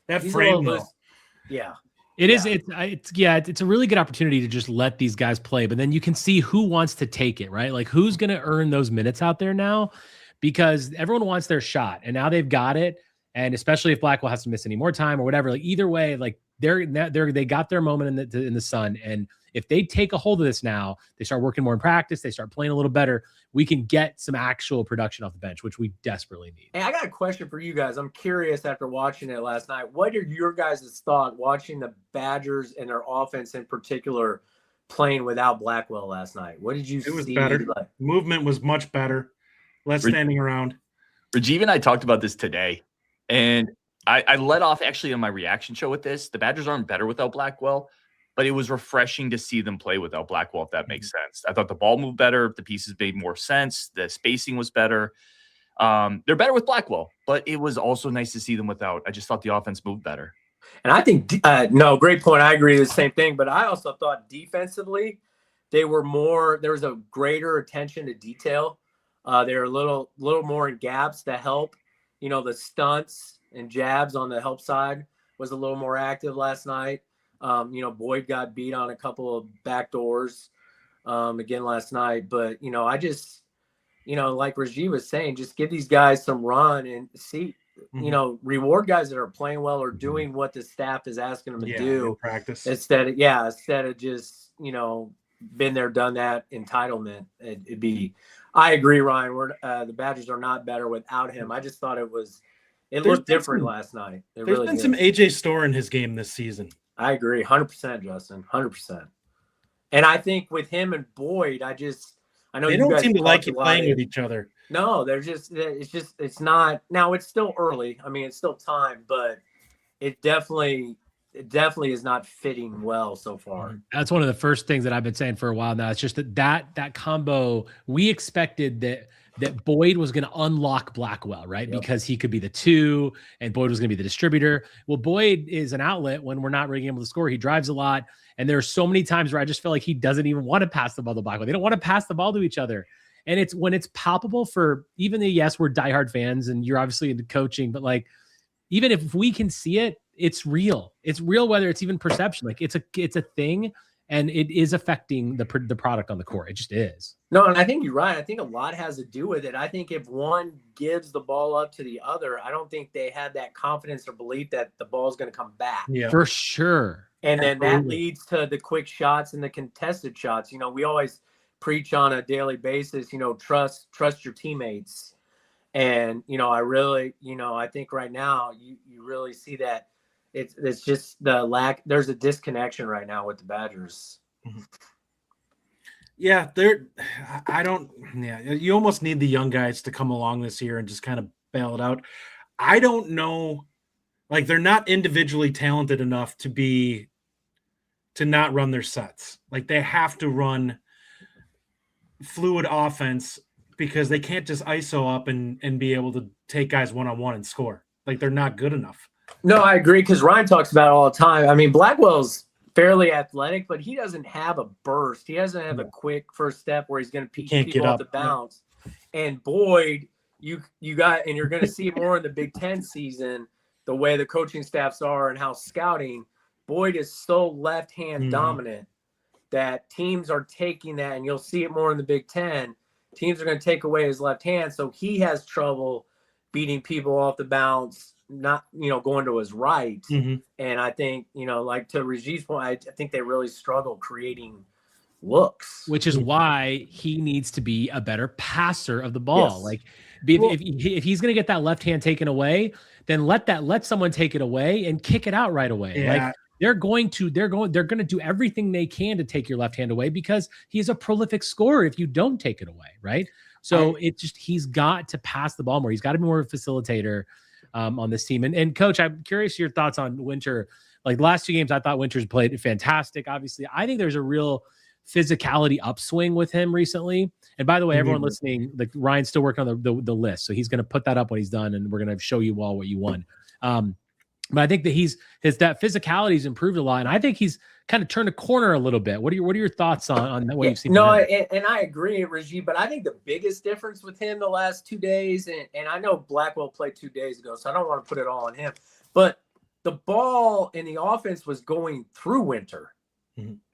That he's frame a little though. loose. Yeah. It's a really good opportunity to just let these guys play, but then you can see who wants to take it, right? Like who's going to earn those minutes out there now, because everyone wants their shot and now they've got it. And especially if Blackwell has to miss any more time or whatever, like either way, like they got their moment in the sun. And if they take a hold of this now, they start working more in practice, they start playing a little better, we can get some actual production off the bench, which we desperately need. Hey, I got a question for you guys. I'm curious after watching it last night. What are your guys' thoughts watching the Badgers and their offense in particular playing without Blackwell last night? What did you see? It was better. Movement was much better. Less standing around. Rajiv and I talked about this today, and I let off actually on my reaction show with this. The Badgers aren't better without Blackwell, but it was refreshing to see them play without Blackwell, if that makes sense. I thought the ball moved better. The pieces made more sense. The spacing was better. They're better with Blackwell, but it was also nice to see them without. I just thought the offense moved better. And I think, great point. I agree with the same thing, but I also thought defensively, there was a greater attention to detail. They were a little more in gaps to help. The stunts and jabs on the help side was a little more active last night. Boyd got beat on a couple of back doors again last night. But, I just, like Rajiv was saying, just give these guys some run and see, reward guys that are playing well or doing what the staff is asking them to do in practice. instead of just, been there, done that entitlement. It'd be, I agree, Ryan. The Badgers are not better without him. I just thought it looked different last night. There's been some AJ Storr in his game this season. I agree, 100%, Justin, 100%. And I think with him and Boyd, I know they don't seem to like you playing with each other. No, it's not. Now it's still early. I mean, it's still time, but it definitely is not fitting well so far. That's one of the first things that I've been saying for a while now. It's just that combo. We expected that Boyd was going to unlock Blackwell, right? Yep. Because he could be the 2 and Boyd was going to be the distributor. Well, Boyd is an outlet when we're not really able to score. He drives a lot. And there are so many times where I just feel like he doesn't even want to pass the ball to Blackwell. They don't want to pass the ball to each other. And it's when it's palpable for even yes, we're diehard fans and you're obviously into coaching, but like, even if we can see it, it's real. It's real, whether it's even perception. Like it's a thing. And it is affecting the product on the court. It just is. No, and I think you're right. I think a lot has to do with it. I think if one gives the ball up to the other, I don't think they have that confidence or belief that the ball is going to come back. Yeah, for sure. And then that leads to the quick shots and the contested shots. We always preach on a daily basis, trust your teammates. And, I really, I think right now you really see that. It's just the lack. There's a disconnection right now with the Badgers. Yeah, you almost need the young guys to come along this year and just kind of bail it out. I don't know. Like they're not individually talented enough to not run their sets. Like they have to run fluid offense because they can't just ISO up and be able to take guys one-on-one and score. Like they're not good enough. No, I agree because Ryan talks about it all the time. I mean, Blackwell's fairly athletic, but he doesn't have a burst. He doesn't have a quick first step where he's going to pick people off the bounce. And Boyd, you're going to see more in the Big Ten season, the way the coaching staffs are and how scouting. Boyd is so left-hand dominant that teams are taking that, and you'll see it more in the Big Ten. Teams are going to take away his left hand, so he has trouble beating people off the bounce, not going to his right. And I think like to Rajiv's point, I think they really struggle creating looks. Which is why he needs to be a better passer of the ball. Yes. Like if he's going to get that left hand taken away, then let someone take it away and kick it out right away. Yeah. Like they're going to do everything they can to take your left hand away because he's a prolific scorer if you don't take it away, right? So he's got to pass the ball more. He's got to be more of a facilitator on this team. And Coach, I'm curious your thoughts on Winter. Like the last 2 games, I thought Winter's played fantastic. Obviously, I think there's a real physicality upswing with him recently. And by the way, everyone listening, like Ryan's still working on the list, so he's going to put that up when he's done, and we're going to show you all what you won. But I think that that physicality's improved a lot, and I think he's kind of turned a corner a little bit. What are your thoughts on what you've seen? No, and I agree, Rajiv, but I think the biggest difference with him the last 2 days, and I know Blackwell played 2 days ago, so I don't want to put it all on him, but the ball in the offense was going through Winter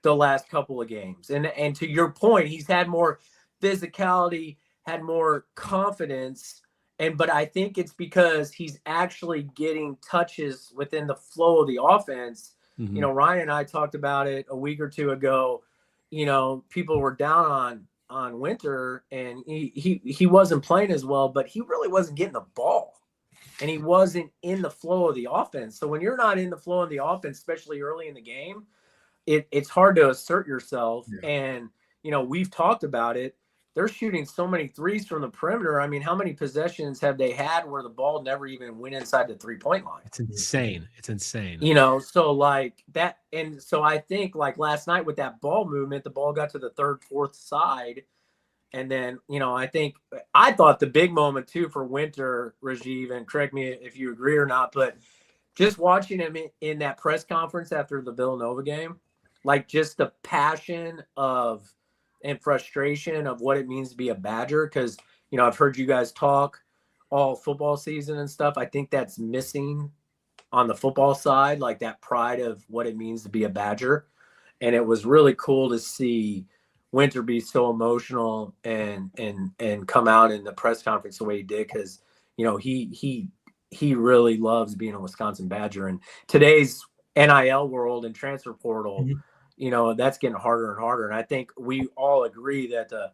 the last couple of games. And to your point, he's had more physicality, had more confidence. But I think it's because he's actually getting touches within the flow of the offense. You know, Ryan and I talked about it a week or 2 ago. You know, people were down on Winter, and he wasn't playing as well, but he really wasn't getting the ball. And he wasn't in the flow of the offense. So when you're not in the flow of the offense, especially early in the game, it's hard to assert yourself. Yeah. And, you know, we've talked about it. They're shooting so many threes from the perimeter. I mean, how many possessions have they had where the ball never even went inside the 3-point line? It's insane. It's insane. You know, so like that. And so I think like last night with that ball movement, the ball got to the 3rd, 4th side. And then, you know, I thought the big moment too for Winter, Rajiv, and correct me if you agree or not, but just watching him in that press conference after the Villanova game, like just the passion and frustration of what it means to be a Badger. Because, you know, I've heard you guys talk all football season and stuff. I think that's missing on the football side, like that pride of what it means to be a Badger. And it was really cool to see Winter be so emotional and come out in the press conference the way he did, because, you know, he really loves being a Wisconsin Badger. And today's NIL world and transfer portal, you know, that's getting harder and harder. And I think we all agree that the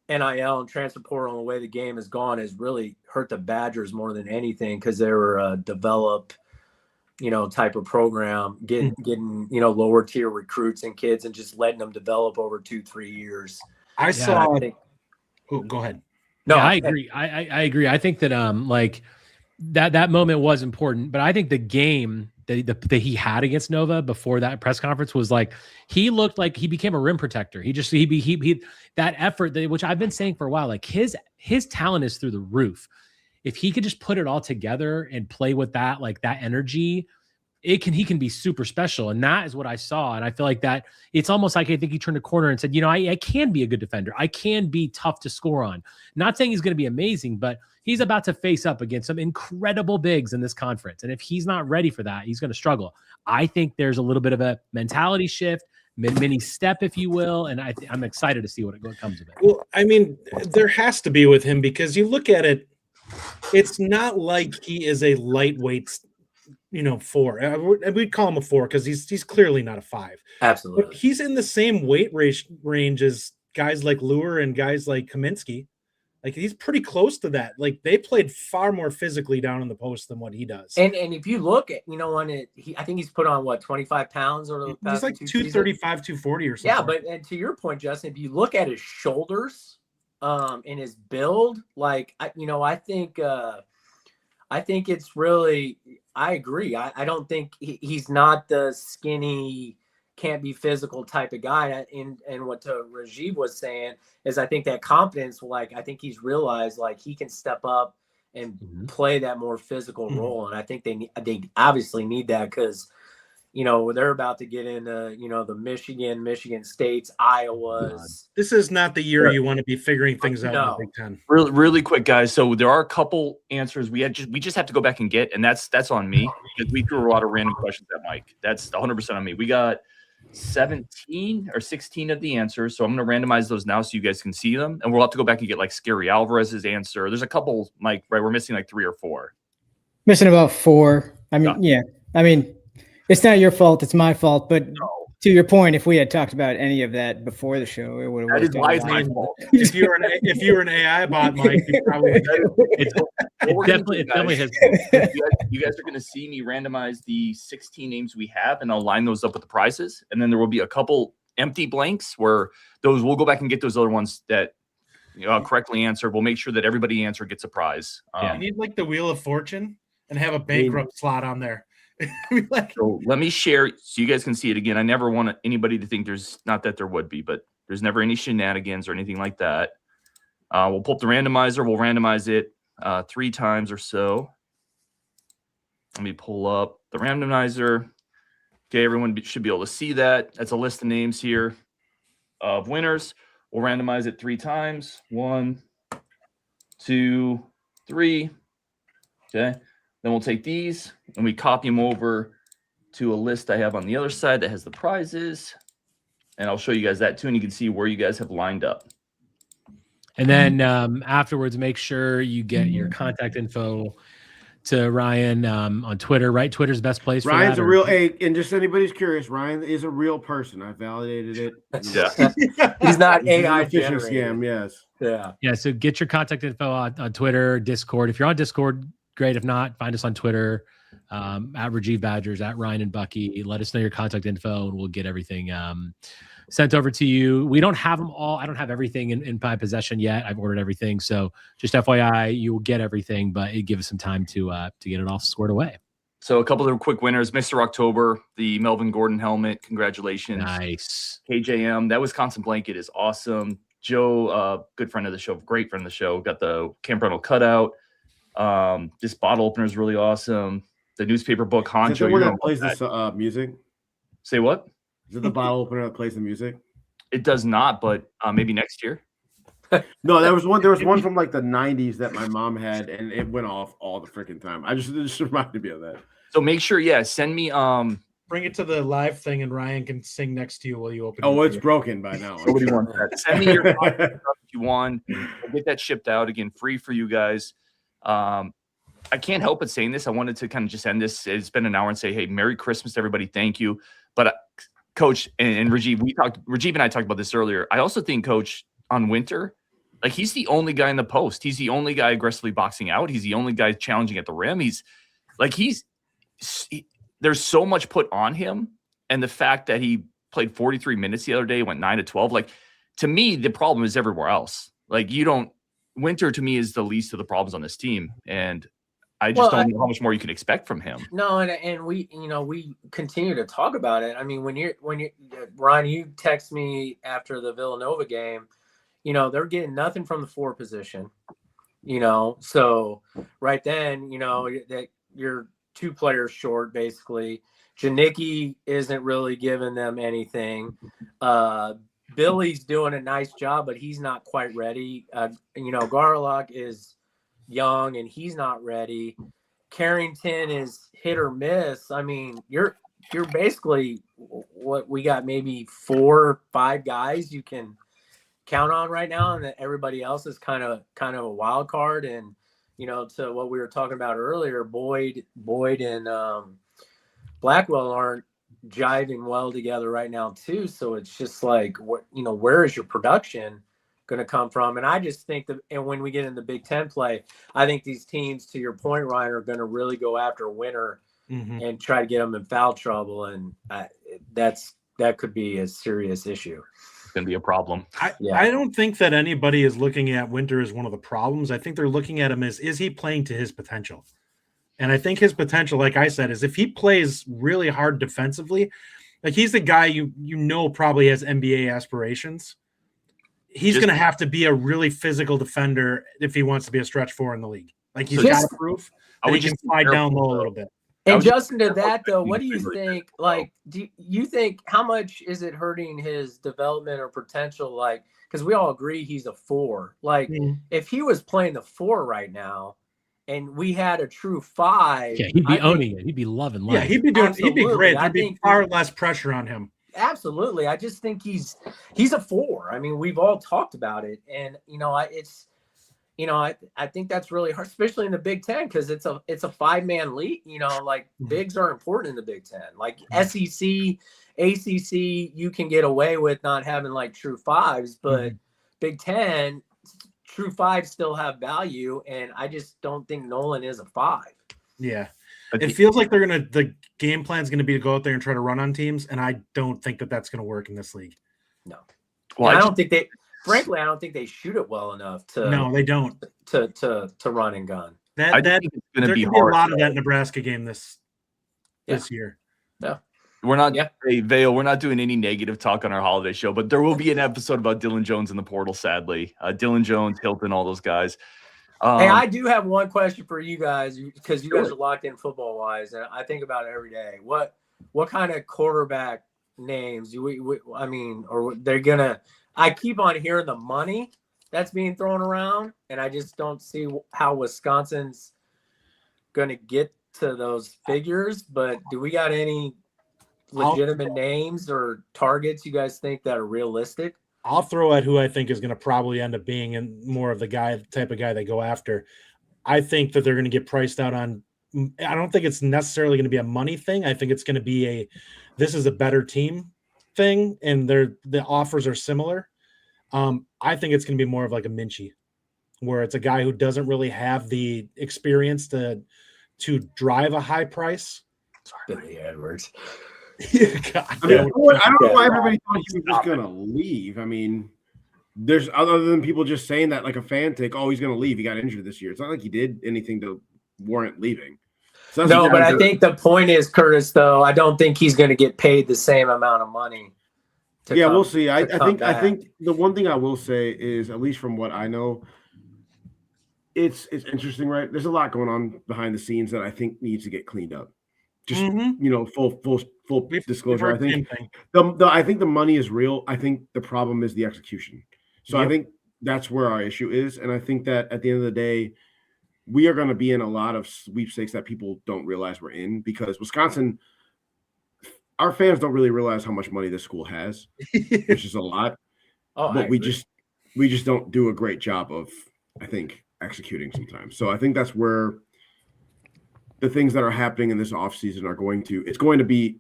NIL and transfer portal and the way the game has gone has really hurt the Badgers more than anything, because they were a develop, you know, type of program, getting, you know, lower tier recruits and kids and just letting them develop over 2-3 years. Go ahead. No, I agree. I agree. I think that like that moment was important, but I think the game that he had against Nova before that press conference was like, he looked like he became a rim protector. He that effort which I've been saying for a while, like his talent is through the roof. If he could just put it all together and play with that, like that energy, he can be super special. And that is what I saw. And I feel like that it's almost like, I think he turned a corner and said, you know, I can be a good defender. I can be tough to score on. Not saying he's going to be amazing, but he's about to face up against some incredible bigs in this conference. And if he's not ready for that, he's going to struggle. I think there's a little bit of a mentality shift, mini step, if you will. And I'm excited to see what comes of it. Well, I mean, there has to be with him, because you look at it, it's not like he is a lightweight, you know, 4. We'd call him a 4 because he's clearly not a 5. Absolutely. But he's in the same weight range as guys like Lure and guys like Kaminsky. Like, he's pretty close to that. Like, they played far more physically down in the post than what he does. And if you look at, you know, I think he's put on what, 25 pounds or the past. He's like 235, 240 or something. Yeah, but and to your point, Justin, if you look at his shoulders, and his build, like, I think it's really, I agree. I don't think he's not the skinny, can't be physical type of guy. And what Rajiv was saying is, I think that confidence, like, I think he's realized like he can step up and play that more physical role. And I think they obviously need that, because, you know, they're about to get into, you know, the Michigan States, Iowas. This is not the year you want to be figuring things out in the Big Ten. Really quick, guys. So there are a couple answers we just have to go back and get, and that's on me, because we threw a lot of random questions at Mike. That's 100% on me. We got 17 or 16 of the answers, so I'm going to randomize those now so you guys can see them, and we'll have to go back and get like Scary Alvarez's answer. There's a couple, Mike, right? We're missing like 3 or 4. Missing about 4. I mean, yeah. I mean, it's not your fault. It's my fault. But To your point, if we had talked about any of that before the show, it would have. That is why it's my fault. If you were an AI bot, Mike, you probably would too. It definitely has. You guys are going to see me randomize the 16 names we have, and I'll line those up with the prizes. And then there will be a couple empty blanks where we'll go back and get those other ones that correctly answered. We'll make sure that everybody answered gets a prize. You need like the Wheel of Fortune and have a bankrupt slot on there. So let me share so you guys can see it again. I never want anybody to think not that there would be, but there's never any shenanigans or anything like that. We'll pull up the randomizer. We'll randomize it 3 times or so. Let me pull up the randomizer. Okay, everyone should be able to see that. That's a list of names here of winners. We'll randomize it 3 times. 1, 2, 3. Okay. Then we'll take these and we copy them over to a list I have on the other side that has the prizes. And I'll show you guys that too. And you can see where you guys have lined up. And then afterwards, make sure you get your contact info to Ryan on Twitter, right? Twitter's best place. Ryan's a real, and just anybody's curious, Ryan is a real person. I validated it. Yeah. He's not AI phishing scam. Yes. Yeah. Yeah. So get your contact info on Twitter, Discord. If you're on Discord, great. If not, find us on Twitter at Rugiet Badgers, at Ryan and Bucky. Let us know your contact info and we'll get everything sent over to you. We don't have them all. I don't have everything in my possession yet. I've ordered everything. So just FYI, you will get everything, but it gives us some time to get it all squared away. So a couple of quick winners. Mr. October, the Melvin Gordon helmet. Congratulations. Nice. KJM, that Wisconsin blanket is awesome. Joe, good friend of the show, great friend of the show, got the Camp Rental cutout. This bottle opener is really awesome. The newspaper book, Honcho. Is it the one that plays this music? Say what? Is it the bottle opener that plays the music? It does not, but maybe next year. No, there was one from like the 90s that my mom had, and it went off all the freaking time. It just reminded me of that. So make sure, send me bring it to the live thing, and Ryan can sing next to you while you open. Oh, it's broken by now. Nobody wants that. Send me your stuff if you want. We'll get that shipped out again, free for you guys. I can't help but saying this. I wanted to kind of just end this. It's been an hour and say, hey, Merry Christmas to everybody. Thank you. But Coach and Rajiv, Rajiv and I talked about this earlier. I also think, Coach, on Winter, like he's the only guy in the post. He's the only guy aggressively boxing out. He's the only guy challenging at the rim. There's so much put on him. And the fact that he played 43 minutes the other day, went 9 to 12. Like, to me, the problem is everywhere else. Like, Winter to me is the least of the problems on this team. And I just don't know how much more you can expect from him. No, and we continue to talk about it. I mean, when you Ryan, you text me after the Villanova game, they're getting nothing from the 4 position, so right then, that you're 2 players short, basically. Janicki isn't really giving them anything. Billy's doing a nice job, but he's not quite ready. Garlock is young and he's not ready. Carrington is hit or miss. I mean, you're basically what we got, maybe 4 or 5 guys you can count on right now, and everybody else is kind of a wild card. And to what we were talking about earlier, Boyd and Blackwell aren't jiving well together right now too. So it's just like, where is your production going to come from? And I just think that, and when we get in the Big Ten play, I think these teams, to your point, Ryan, are going to really go after a winner and try to get them in foul trouble. And that could be a serious issue. It's going to be a problem. I don't think that anybody is looking at Winter as one of the problems. I think they're looking at him as, is he playing to his potential? And I think his potential, like I said, is if he plays really hard defensively, like he's the guy probably has NBA aspirations. He's going to have to be a really physical defender if he wants to be a stretch 4 in the league. Like he's got to prove that he can slide down low a little bit. And Justin, to that though, what do you think? Like, do you think, how much is it hurting his development or potential? Like, because we all agree he's a 4. Like, if he was playing the 4 right now, and we had a true 5, he'd be owning it. He'd be loving life. Yeah, he'd be great. There'd be far less pressure on him. Absolutely. I just think he's a 4. I mean, we've all talked about it, and I think that's really hard, especially in the Big Ten, because it's a 5-man league. Like bigs are important in the Big Ten. Like SEC, ACC, you can get away with not having like true fives, but Big Ten, true fives still have value, and I just don't think Nolan is a 5. Yeah. It feels like the game plan is going to be to go out there and try to run on teams, and I don't think that that's going to work in this league. No. Well, I don't think they shoot it well enough to. No, they don't. To run and gun. I think it's going to be hard. A lot of that Nebraska game this year. Yeah. We're not Vale. We're not doing any negative talk on our holiday show, but there will be an episode about Dylan Jones in the portal. Sadly, Dylan Jones, Hilton, all those guys. Hey, I do have one question for you guys, because you guys are locked in football wise, and I think about it every day. What kind of quarterback names or they're gonna? I keep on hearing the money that's being thrown around, and I just don't see how Wisconsin's gonna get to those figures. But do we got any legitimate names or targets you guys think that are realistic? I'll throw at who I think is going to probably end up being more of the type of guy they go after. I think that they're going to get priced out on. I don't think it's necessarily going to be a money thing. I think it's going to be this is a better team thing, and the offers are similar. I think it's going to be more of like a Minchie, where it's a guy who doesn't really have the experience to drive a high price. Billy Edwards. God, I don't know why everybody thought he was just gonna leave. I mean, there's other than people just saying that like a fan take, he's gonna leave. He got injured this year. It's not like he did anything to warrant leaving. So no, but I think the point is, Curtis, though, I don't think he's gonna get paid the same amount of money. We'll see. I think the one thing I will say is, at least from what I know, it's interesting, right? There's a lot going on behind the scenes that I think needs to get cleaned up. Just full disclosure. I think I think the money is real. I think the problem is the execution. So I think that's where our issue is, and I think that at the end of the day, we are going to be in a lot of sweepstakes that people don't realize we're in, because Wisconsin, our fans don't really realize how much money this school has, which is a lot. But we just don't do a great job of, I think, executing sometimes. So I think that's where the things that are happening in this offseason are going to be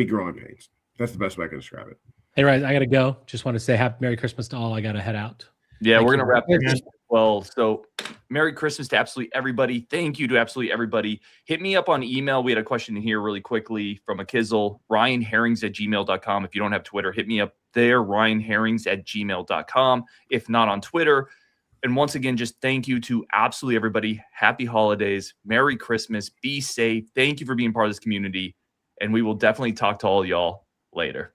growing pains. That's the best way I can describe it. Hey, Ryan, I got to go. Just want to say Merry Christmas to all. I got to head out. Yeah, we're going to wrap this as well. So Merry Christmas to absolutely everybody. Thank you to absolutely everybody. Hit me up on email. We had a question in here really quickly from a Kizzle, ryanherrings@gmail.com. If you don't have Twitter, hit me up there, ryanherrings@gmail.com. If not on Twitter. And once again, just thank you to absolutely everybody. Happy holidays. Merry Christmas. Be safe. Thank you for being part of this community. And we will definitely talk to all of y'all later.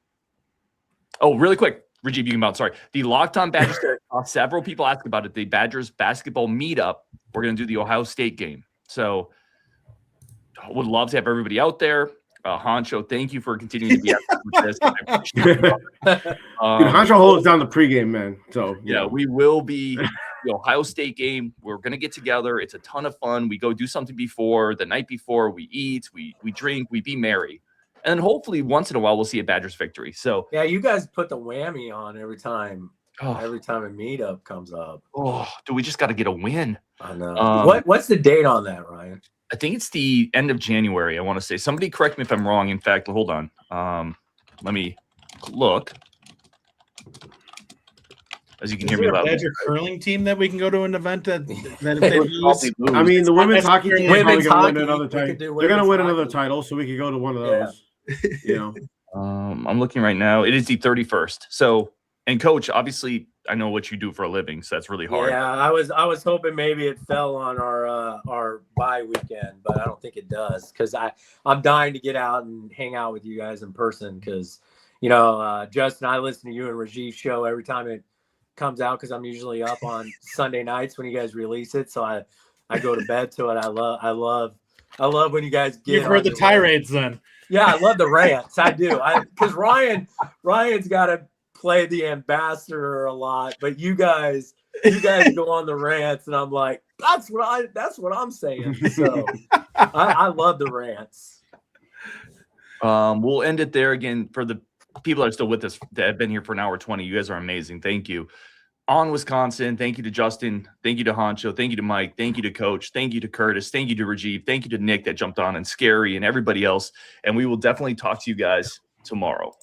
Oh, really quick. Rajiv, you can bounce. Sorry. The Locked On Badgers, several people asked about it. The Badgers basketball meetup. We're going to do the Ohio State game. So would love to have everybody out there. Honcho, thank you for continuing to be active with this. I appreciate it. Honcho holds down the pregame, man. So yeah, we will be the Ohio State game. We're gonna get together. It's a ton of fun. We go do something before the night before. We eat, we drink, we be merry, and hopefully once in a while we'll see a Badgers victory. So yeah, you guys put the whammy on every time. Every time a meetup comes up. Do we just got to get a win? I know. What's the date on that, Ryan? I think it's the end of January, I want to say. Somebody correct me if I'm wrong. In fact, hold on. Let me look. As you can hear me loud. Badger curling team that we can go to an event that if they lose. I mean, the women's hockey team is probably going to win another title. They're going to win another title, so we could go to one of those. You know. I'm looking right now. It is the 31st. So, and Coach, obviously, I know what you do for a living, so that's really hard. Yeah, I was hoping maybe it fell on our bye weekend, but I don't think it does, because I'm dying to get out and hang out with you guys in person, because Justin, I listen to you and Rajiv's show every time it comes out, because I'm usually up on Sunday nights when you guys release it, so I go to bed to it. I love when you guys get. You've heard the tirades then. Yeah, I love the rants. I do. Because Ryan's got to play the ambassador a lot, but you guys go on the rants, and I'm like, that's what I'm saying. So I love the rants. We'll end it there again. For the people that are still with us that have been here for an hour 20, you guys are amazing. Thank you. on Wisconsin. Thank you to Justin. Thank you to Honcho. Thank you to Mike. Thank you to Coach. Thank you to Curtis. Thank you to Rajiv. Thank you to Nick that jumped on, and Scary and everybody else. And we will definitely talk to you guys tomorrow.